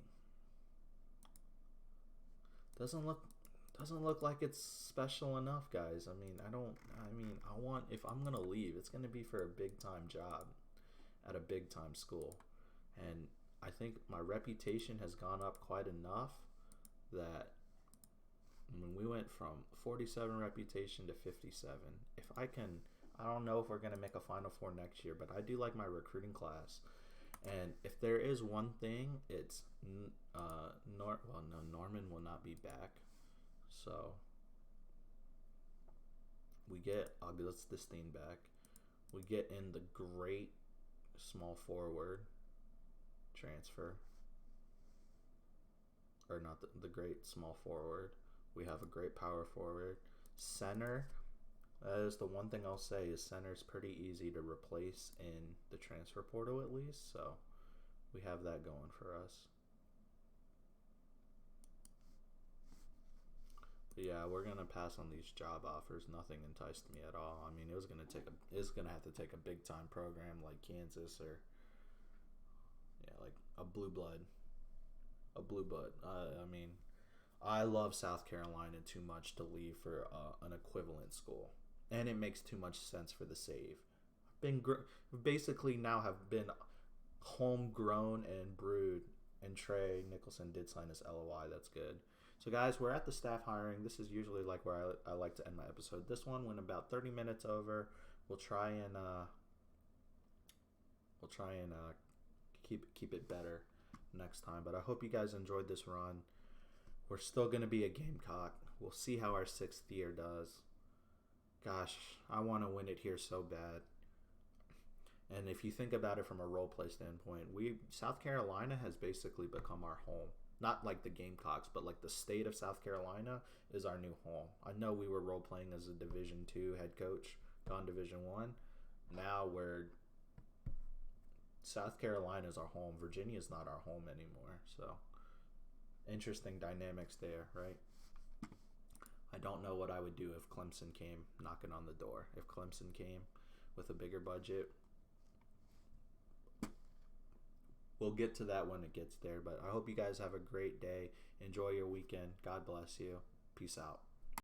Doesn't look like it's special enough, guys. I mean, I want, if I'm gonna leave, it's gonna be for a big time job at a big time school, and I think my reputation has gone up quite enough that when we went from 47 reputation to 57, if I don't know if we're gonna make a Final Four next year, but I do like my recruiting class. And if there is one thing, it's Norman will not be back, so we get Augustin back. We get in the great small forward transfer, or not the great small forward. We have a great power forward. Center, that is the one thing I'll say, is center's pretty easy to replace in the transfer portal at least, so we have that going for us. But yeah, we're gonna pass on these job offers. Nothing enticed me at all. I mean, it's gonna have to take a big time program like Kansas, or like a blue blood. I mean, I love South Carolina too much to leave for an equivalent school, and it makes too much sense for the save. Basically now have been homegrown and brewed, and Trey Nicholson did sign his LOI. That's good. So guys, we're at the staff hiring. This is usually like where I like to end my episode. This one went about 30 minutes over. We'll try and keep it better next time. But I hope you guys enjoyed this run. We're still gonna be a Gamecock. We'll see how our 6th year does. Gosh, I want to win it here so bad. And if you think about it from a role play standpoint, South Carolina has basically become our home. Not like the Gamecocks, but like the state of South Carolina is our new home. I know we were role playing as a Division II head coach, gone Division I. Now South Carolina is our home. Virginia is not our home anymore. So interesting dynamics there, right? I don't know what I would do if Clemson came knocking on the door. If Clemson came with a bigger budget, we'll get to that when it gets there. But I hope you guys have a great day. Enjoy your weekend. God bless you. Peace out.